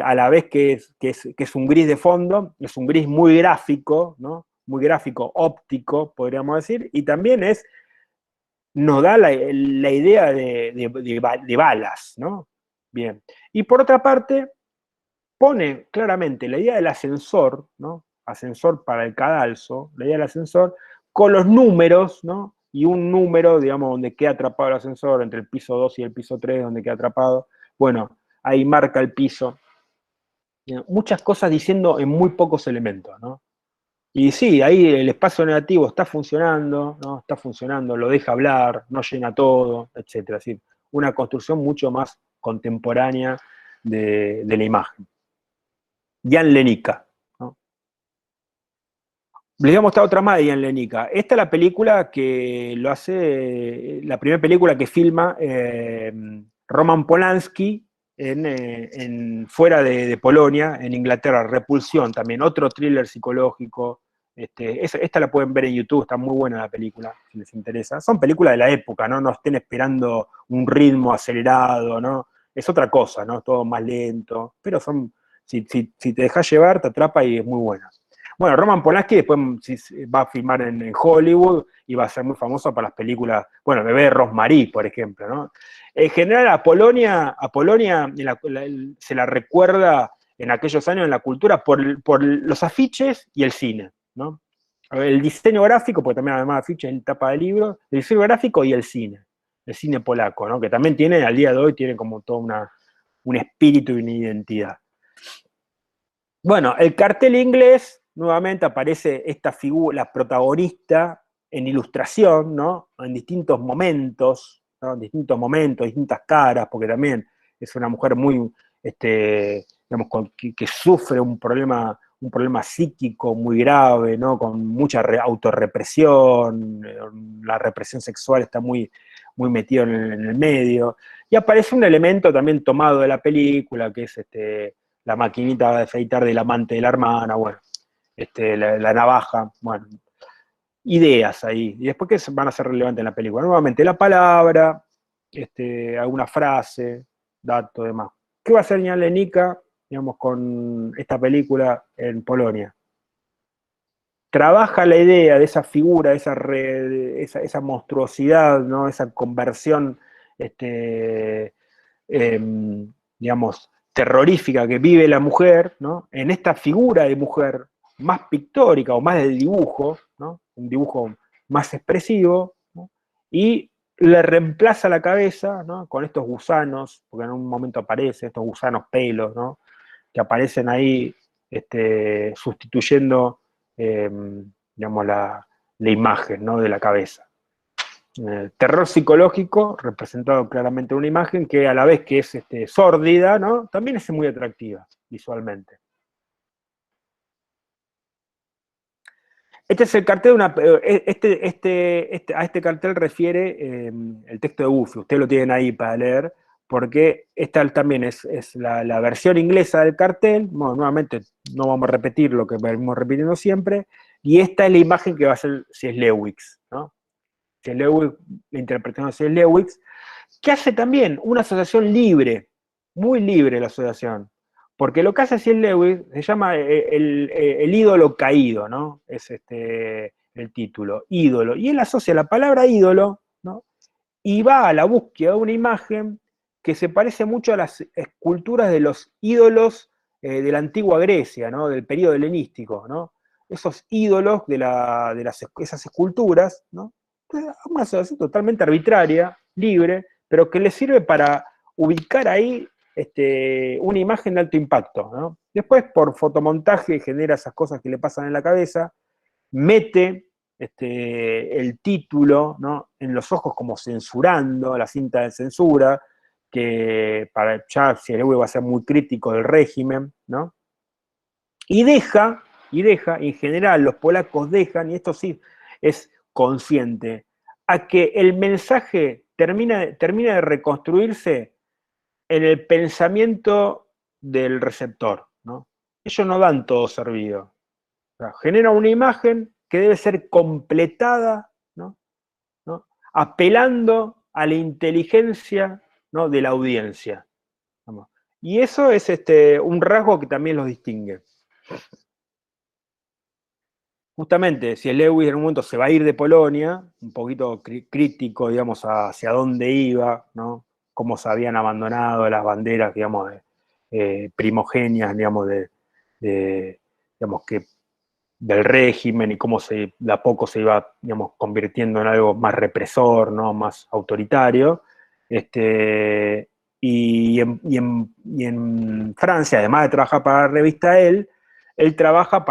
Speaker 1: a la vez que es un gris de fondo, es un gris muy gráfico, ¿no? Muy gráfico, óptico, podríamos decir, y también nos da la idea de balas, ¿no? Bien. Y por otra parte, pone claramente la idea del ascensor, ¿no? Ascensor para el cadalso, la idea del ascensor, con los números, ¿no? Y un número, digamos, donde queda atrapado el ascensor, entre el piso 2 y el piso 3, donde queda atrapado. Bueno, ahí marca el piso. Muchas cosas diciendo en muy pocos elementos, ¿no? Y sí, ahí el espacio negativo está funcionando, ¿no? Está funcionando, lo deja hablar, no llena todo, etcétera. Es decir, una construcción mucho más contemporánea de la imagen. Jan Lenica, ¿no? Les voy a mostrar otra más de Jan Lenica. Esta es la película que lo hace, la primera película que filma Roman Polanski fuera de Polonia, en Inglaterra, Repulsión, también otro thriller psicológico. Esta la pueden ver en YouTube, está muy buena la película, si les interesa. Son películas de la época, ¿no? No estén esperando un ritmo acelerado, ¿no? Es otra cosa, ¿no? Todo más lento, pero si te dejas llevar, te atrapa y es muy buena. Bueno, Roman Polanski después va a filmar en Hollywood y va a ser muy famoso para las películas, bueno, Bebé Rosemary, por ejemplo, ¿no? En general, a Polonia se la recuerda en aquellos años en la cultura por los afiches y el cine, ¿no? El diseño gráfico, porque también además de afiches en tapa de libros, el diseño gráfico y el cine polaco, ¿no? Que también tiene, al día de hoy, tiene como todo un espíritu y una identidad. Bueno, el cartel inglés, nuevamente aparece esta figura, la protagonista, en ilustración, ¿no? En distintos momentos, ¿no? En distintos momentos, distintas caras, porque también es una mujer muy, digamos, que sufre un problema psíquico muy grave, ¿no? Con mucha autorrepresión, la represión sexual está muy metido en el medio, y aparece un elemento también tomado de la película, que es la maquinita de afeitar del amante de la hermana, bueno, la navaja, bueno, ideas ahí. Y después que van a ser relevantes en la película. Nuevamente, la palabra, alguna frase, dato, demás. ¿Qué va a hacer Jan Lenica, digamos, con esta película en Polonia? Trabaja la idea de esa figura, esa monstruosidad, ¿no? Esa conversión, digamos, terrorífica que vive la mujer, ¿no? En esta figura de mujer más pictórica o más de dibujo, ¿no? Un dibujo más expresivo, ¿no? Y le reemplaza la cabeza, ¿no? Con estos gusanos, porque en un momento aparecen estos gusanos pelos, ¿no? Que aparecen ahí sustituyendo, digamos, la imagen, ¿no? De la cabeza. Terror psicológico, representado claramente en una imagen que a la vez que es sórdida, ¿no? También es muy atractiva visualmente. Este es el cartel de una. A este cartel refiere el texto de Buffy. Ustedes lo tienen ahí para leer, porque esta también es la versión inglesa del cartel. Bueno, nuevamente, no vamos a repetir lo que venimos repitiendo siempre. Y esta es la imagen que va a ser si es Lewis, ¿no? Si es Lewis, la interpretación de si es Lewis, que hace también una asociación libre, muy libre la asociación. Porque lo que hace C.S. Lewis se llama el ídolo caído, ¿no? Es el título, ídolo. Y él asocia la palabra ídolo, ¿no? Y va a la búsqueda de una imagen que se parece mucho a las esculturas de los ídolos de la antigua Grecia, ¿no? Del periodo helenístico, ¿no? Esos ídolos de esas esculturas, ¿no? Una asociación totalmente arbitraria, libre, pero que le sirve para ubicar ahí una imagen de alto impacto, ¿no? Después, por fotomontaje, genera esas cosas que le pasan en la cabeza, mete el título, ¿no? En los ojos como censurando, la cinta de censura, que para ya Cielewey va a ser muy crítico del régimen, ¿no? Y deja, en general los polacos dejan, y esto sí es consciente, a que el mensaje termina de reconstruirse en el pensamiento del receptor, ¿no? Ellos no dan todo servido. O sea, genera una imagen que debe ser completada, ¿no? ¿no? Apelando a la inteligencia, ¿no? de la audiencia. Vamos. Y eso es un rasgo que también los distingue. Justamente, si el Lewis en un momento se va a ir de Polonia, un poquito crítico, digamos, hacia dónde iba, ¿no? Cómo se habían abandonado las banderas, digamos, primogenias, digamos, digamos, que del régimen y cómo de a poco se iba, digamos, convirtiendo en algo más represor, ¿no? Más autoritario. Y en Francia, además de trabajar para la revista él trabaja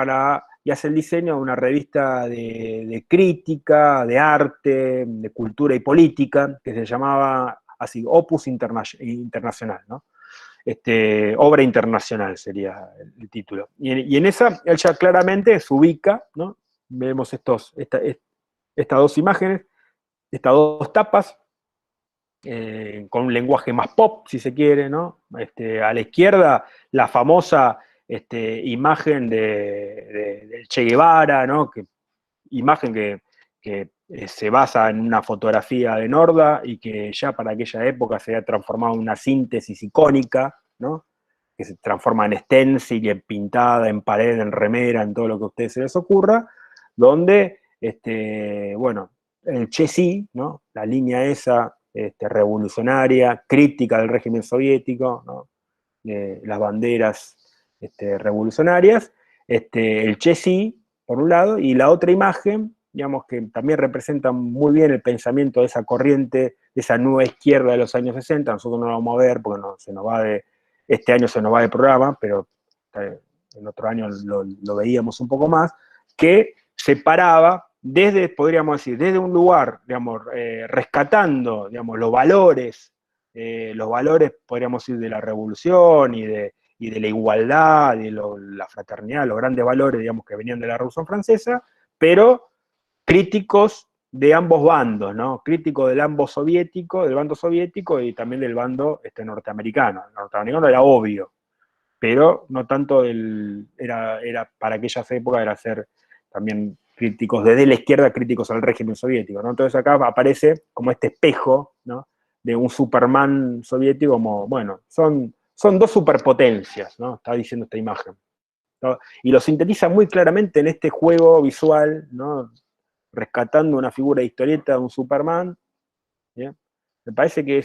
Speaker 1: y hace el diseño de una revista de crítica, de arte, de cultura y política, que se llamaba así, Opus Internacional, ¿no? Obra internacional sería el título. Y en esa él ya claramente se ubica, ¿no? Vemos estas dos imágenes, estas dos tapas, con un lenguaje más pop, si se quiere, ¿no? A la izquierda, la famosa imagen del Che Guevara, ¿no? Imagen que se basa en una fotografía de Norda y que ya para aquella época se había transformado en una síntesis icónica, ¿no? Que se transforma en stencil, en pintada, en pared, en remera, en todo lo que a ustedes se les ocurra, donde, bueno, el Che sí, ¿no? La línea esa revolucionaria, crítica del régimen soviético, ¿no? Las banderas revolucionarias, el Che sí, por un lado, y la otra imagen, digamos, que también representa muy bien el pensamiento de esa corriente, de esa nueva izquierda de los años 60, nosotros no lo vamos a ver porque este año se nos va de programa, pero en otro año lo veíamos un poco más, que separaba podríamos decir, desde un lugar, digamos, rescatando, digamos, los valores, podríamos decir, de la revolución y de la igualdad, y la fraternidad, los grandes valores, digamos, que venían de la Revolución Francesa, pero críticos de ambos bandos, ¿no? Críticos del bando soviético y también del bando norteamericano. El norteamericano era obvio, pero no tanto era para aquellas épocas era ser también críticos, desde la izquierda críticos al régimen soviético, ¿no? Entonces acá aparece como este espejo, ¿no? De un Superman soviético, como, bueno, son dos superpotencias, ¿no? Está diciendo esta imagen, ¿no? Y lo sintetiza muy claramente en este juego visual, ¿no? Rescatando una figura de historieta de un Superman, ¿bien? Me parece que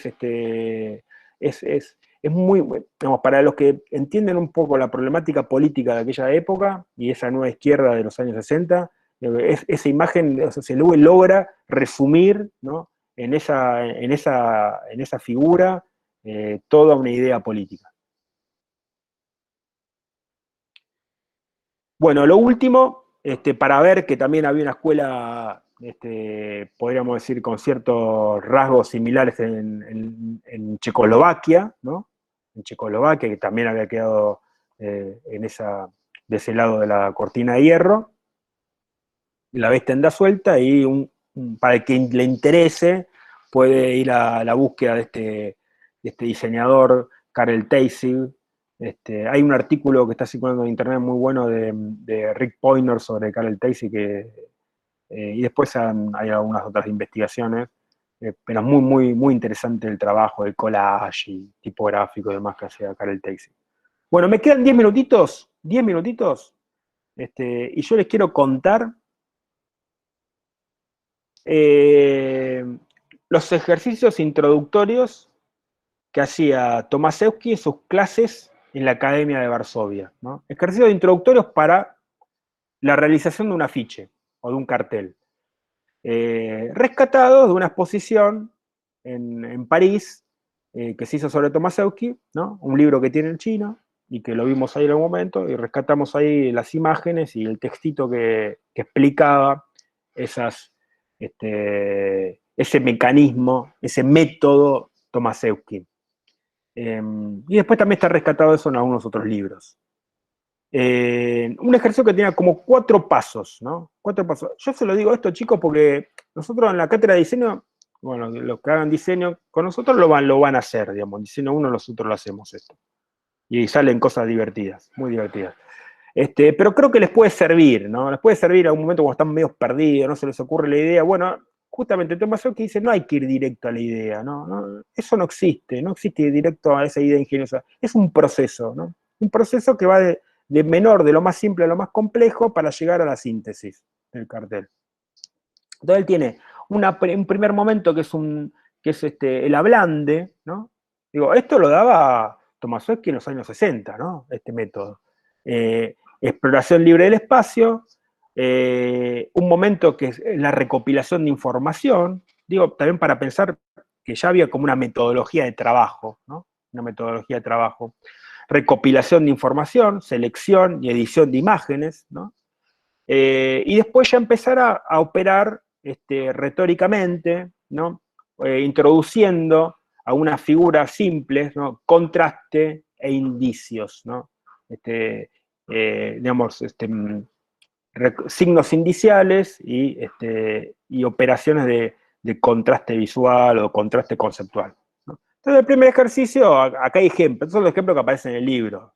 Speaker 1: es muy, digamos, para los que entienden un poco la problemática política de aquella época y esa nueva izquierda de los años 60, esa imagen, o sea, se logra resumir, ¿no? en esa figura toda una idea política. Bueno, lo último, para ver que también había una escuela, podríamos decir, con ciertos rasgos similares en Checoslovaquia, ¿no? En Checoslovaquia, que también había quedado de ese lado de la cortina de hierro. La ves tenda suelta y para el que le interese puede ir a la búsqueda de este diseñador, Karel Teissig. Hay un artículo que está circulando en internet muy bueno de Rick Poynter sobre Karel Teissig, y después hay algunas otras investigaciones, pero es muy, muy, muy interesante el trabajo de collage y tipográfico y demás que hacía Karel Teissig. Bueno, me quedan 10 minutitos, y yo les quiero contar eh, los ejercicios introductorios que hacía Tomaszewski en sus clases en la Academia de Varsovia, ¿no? Ejercicios introductorios para la realización de un afiche o de un cartel, rescatados de una exposición en París que se hizo sobre Tomaszewski, ¿no? Un libro que tiene en chino y que lo vimos ahí en algún momento, y rescatamos ahí las imágenes y el textito que explicaba ese mecanismo, ese método Tomaszewski. Y después también está rescatado eso en algunos otros libros. Un ejercicio que tenía como 4 pasos, ¿no? 4 pasos. Yo se lo digo a esto, chicos, porque nosotros en la cátedra de diseño bueno, los que hagan diseño con nosotros lo van a hacer, digamos, en diseño 1 nosotros lo hacemos esto. Y salen cosas divertidas, muy divertidas. Pero creo que les puede servir, ¿no? Les puede servir a un momento cuando están medio perdidos, no se les ocurre la idea. Bueno, justamente Thomas Sowell dice, no hay que ir directo a la idea, ¿no? Eso no existe ir directo a esa idea ingeniosa. Es un proceso, ¿no? Un proceso que va de menor, de lo más simple a lo más complejo, para llegar a la síntesis del cartel. Entonces él tiene un primer momento que es el ablande, ¿no? Digo, esto lo daba Tomaszewski en los años 60, ¿no? Este método. Exploración libre del espacio, un momento que es la recopilación de información, digo, también para pensar que ya había como una metodología de trabajo, ¿no? Una metodología de trabajo. Recopilación de información, selección y edición de imágenes, ¿no? Y después ya empezar a operar retóricamente, ¿no? Introduciendo a unas figuras simples, ¿no? Contraste e indicios, ¿no? Digamos, signos indiciales y operaciones de contraste visual o contraste conceptual, ¿no? Entonces, el primer ejercicio, acá hay ejemplos, estos son los ejemplos que aparecen en el libro.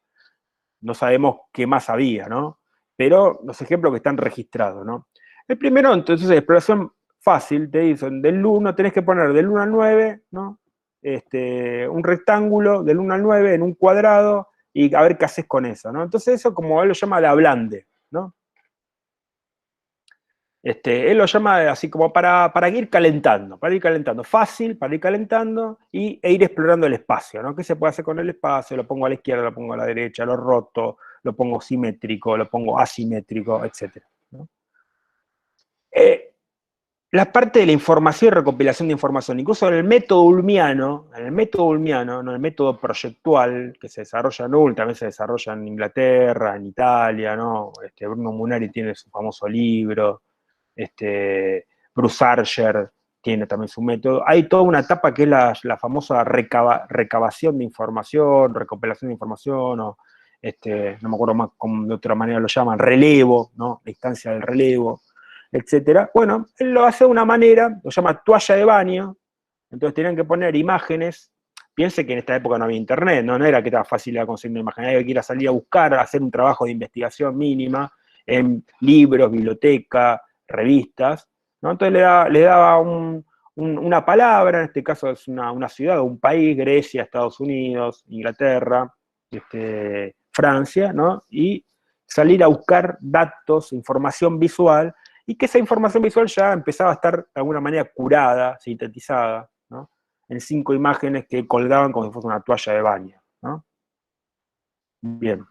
Speaker 1: No sabemos qué más había, ¿no? Pero los ejemplos que están registrados, ¿no? El primero, entonces, exploración fácil, te dicen, del 1, tenés que poner del 1 al 9, ¿no? Un rectángulo del 1 al 9 en un cuadrado y a ver qué haces con eso, ¿no? Entonces eso, como él lo llama, la ablande, ¿no? Él lo llama así como para ir calentando, fácil, para ir calentando e ir explorando el espacio, ¿no? ¿Qué se puede hacer con el espacio? Lo pongo a la izquierda, lo pongo a la derecha, lo roto, lo pongo simétrico, lo pongo asimétrico, etc., ¿no? La parte de la información y recopilación de información, incluso en el método ulmiano, no el método proyectual, que se desarrolla en Ulm, también se desarrolla en Inglaterra, en Italia, ¿no? Bruno Munari tiene su famoso libro, Bruce Archer tiene también su método. Hay toda una etapa que es la famosa recabación de información, recopilación de información, o no me acuerdo más cómo de otra manera lo llaman, relevo, ¿no? La instancia del relevo, etcétera. Bueno, él lo hace de una manera, lo llama toalla de baño, entonces tenían que poner imágenes. Piense que en esta época no había internet, no era que estaba fácil de conseguir una imagen, había que ir a salir a buscar, a hacer un trabajo de investigación mínima en libros, biblioteca, revistas, ¿no? Entonces le daba una palabra, en este caso es una ciudad o un país, Grecia, Estados Unidos, Inglaterra, Francia, ¿no? Y salir a buscar datos, información visual, y que esa información visual ya empezaba a estar de alguna manera curada, sintetizada, ¿no? En 5 imágenes que colgaban como si fuese una toalla de baño, ¿no? Bien.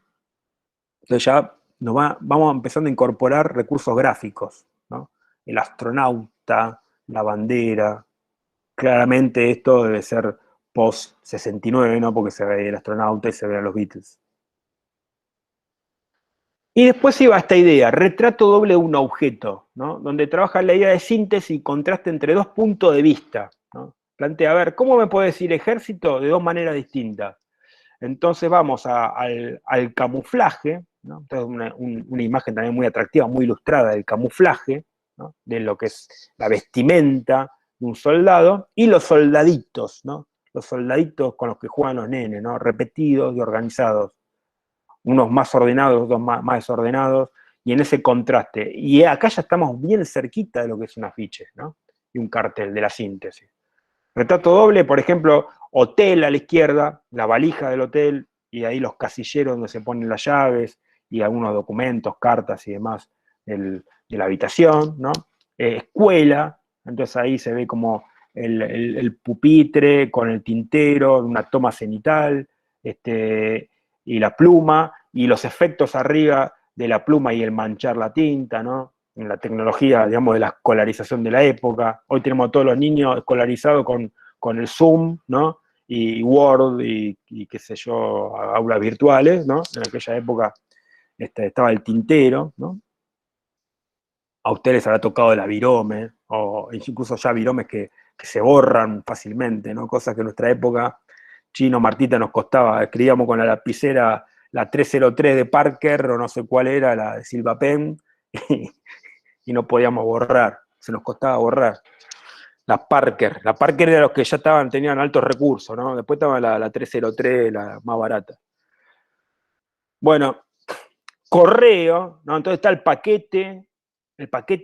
Speaker 1: Entonces ya vamos empezando a incorporar recursos gráficos, ¿no? El astronauta, la bandera. Claramente esto debe ser post-69, ¿no? Porque se ve el astronauta y se ven los Beatles. Y después iba esta idea, retrato doble de un objeto, ¿no? Donde trabaja la idea de síntesis y contraste entre dos puntos de vista, ¿no? Plantea, a ver, ¿cómo me puede decir ejército de dos maneras distintas? Entonces vamos al camuflaje, ¿no? Entonces una imagen también muy atractiva, muy ilustrada del camuflaje, ¿no? De lo que es la vestimenta de un soldado, y los soldaditos, ¿no? Los soldaditos con los que juegan los nenes, ¿no? Repetidos y organizados, unos más ordenados, otros más desordenados, y en ese contraste. Y acá ya estamos bien cerquita de lo que es un afiche, ¿no? Y un cartel de la síntesis. Retrato doble, por ejemplo, hotel a la izquierda, la valija del hotel, y ahí los casilleros donde se ponen las llaves y algunos documentos, cartas y demás de la habitación, ¿no? Escuela, entonces ahí se ve como el pupitre con el tintero, una toma cenital, y la pluma, y los efectos arriba de la pluma y el manchar la tinta, ¿no? En la tecnología, digamos, de la escolarización de la época. Hoy tenemos a todos los niños escolarizados con el Zoom, ¿no? Y Word y qué sé yo, aulas virtuales, ¿no? En aquella época estaba el tintero, ¿no? A ustedes les habrá tocado la virome, o incluso ya viromes que se borran fácilmente, ¿no? Cosas que en nuestra época, Chino, Martita, nos costaba, escribíamos con la lapicera la 303 de Parker, o no sé cuál era, la de Silva Pen, y no podíamos borrar, se nos costaba borrar. La Parker era los que ya tenían altos recursos, ¿no? Después estaba la 303, la más barata. Bueno, correo, ¿no? Entonces está el paquete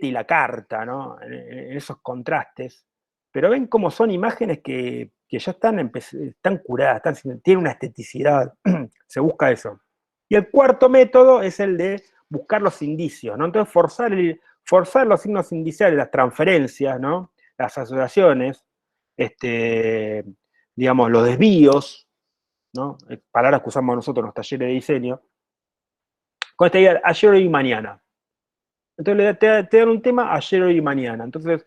Speaker 1: y la carta, ¿no? En esos contrastes. Pero ven cómo son imágenes que ya están curadas, tienen una esteticidad, se busca eso. Y el cuarto método es el de buscar los indicios, ¿no? Entonces forzar los signos indiciales, las transferencias, ¿no? Las asociaciones, digamos, los desvíos, ¿no? Palabras que usamos nosotros en los talleres de diseño, con esta idea, ayer, hoy y mañana. Entonces te dan un tema ayer, hoy y mañana. Entonces,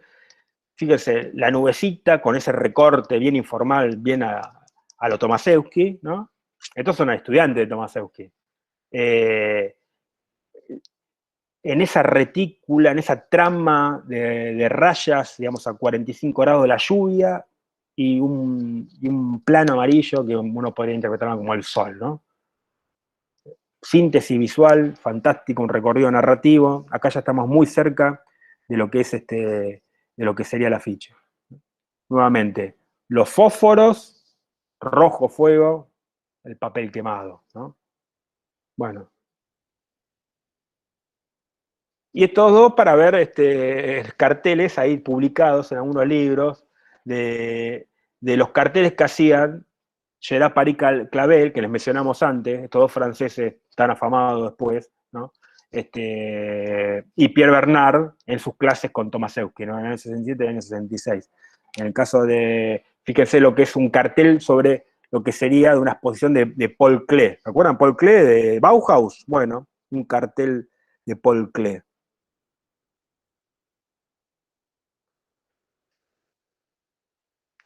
Speaker 1: fíjense, la nubecita con ese recorte bien informal, bien a lo Tomaszewski, ¿no? Estos son estudiantes de Tomaszewski. En esa retícula, en esa trama de rayas, digamos, a 45 grados de la lluvia y un plano amarillo que uno podría interpretar como el sol, ¿no? Síntesis visual, fantástico, un recorrido narrativo. Acá ya estamos muy cerca de lo que es de lo que sería la ficha. Nuevamente, los fósforos, rojo fuego, el papel quemado, ¿no? Bueno. Y estos dos para ver carteles ahí publicados en algunos libros de los carteles que hacían Gerard Paris Clavel, que les mencionamos antes, estos dos franceses tan afamados después, ¿no? Y Pierre Bernard en sus clases con Tomaszewski, ¿no? En el año 67 y en el año 66. En el caso de, fíjense lo que es un cartel sobre lo que sería de una exposición de Paul Klee. ¿Recuerdan Paul Klee de Bauhaus? Bueno, un cartel de Paul Klee.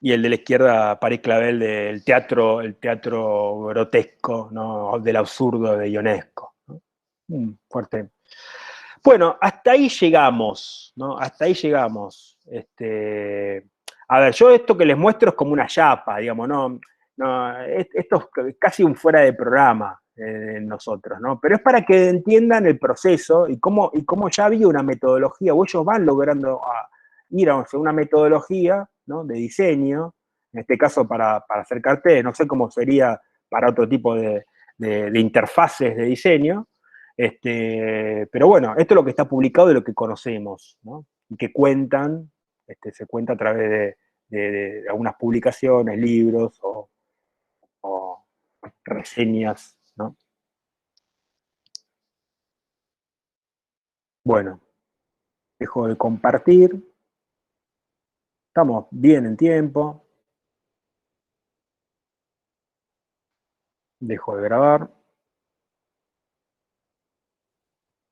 Speaker 1: Y el de la izquierda, Paris Clavel, del el teatro grotesco, ¿no? Del absurdo de Ionesco, ¿no? Fuerte. Bueno, hasta ahí llegamos, ¿no? Hasta ahí llegamos. A ver, yo esto que les muestro es como una chapa, digamos, ¿no? No, esto es casi un fuera de programa en nosotros, ¿no? Pero es para que entiendan el proceso y cómo ya había una metodología, o ellos van logrando ir a una metodología, ¿no? De diseño, en este caso para hacer carteles, no sé cómo sería para otro tipo de interfaces de diseño, pero bueno, esto es lo que está publicado de lo que conocemos, ¿no? Y que cuentan, se cuenta a través de algunas publicaciones, libros o reseñas, ¿no? Bueno, dejo de compartir, estamos bien en tiempo, dejo de grabar.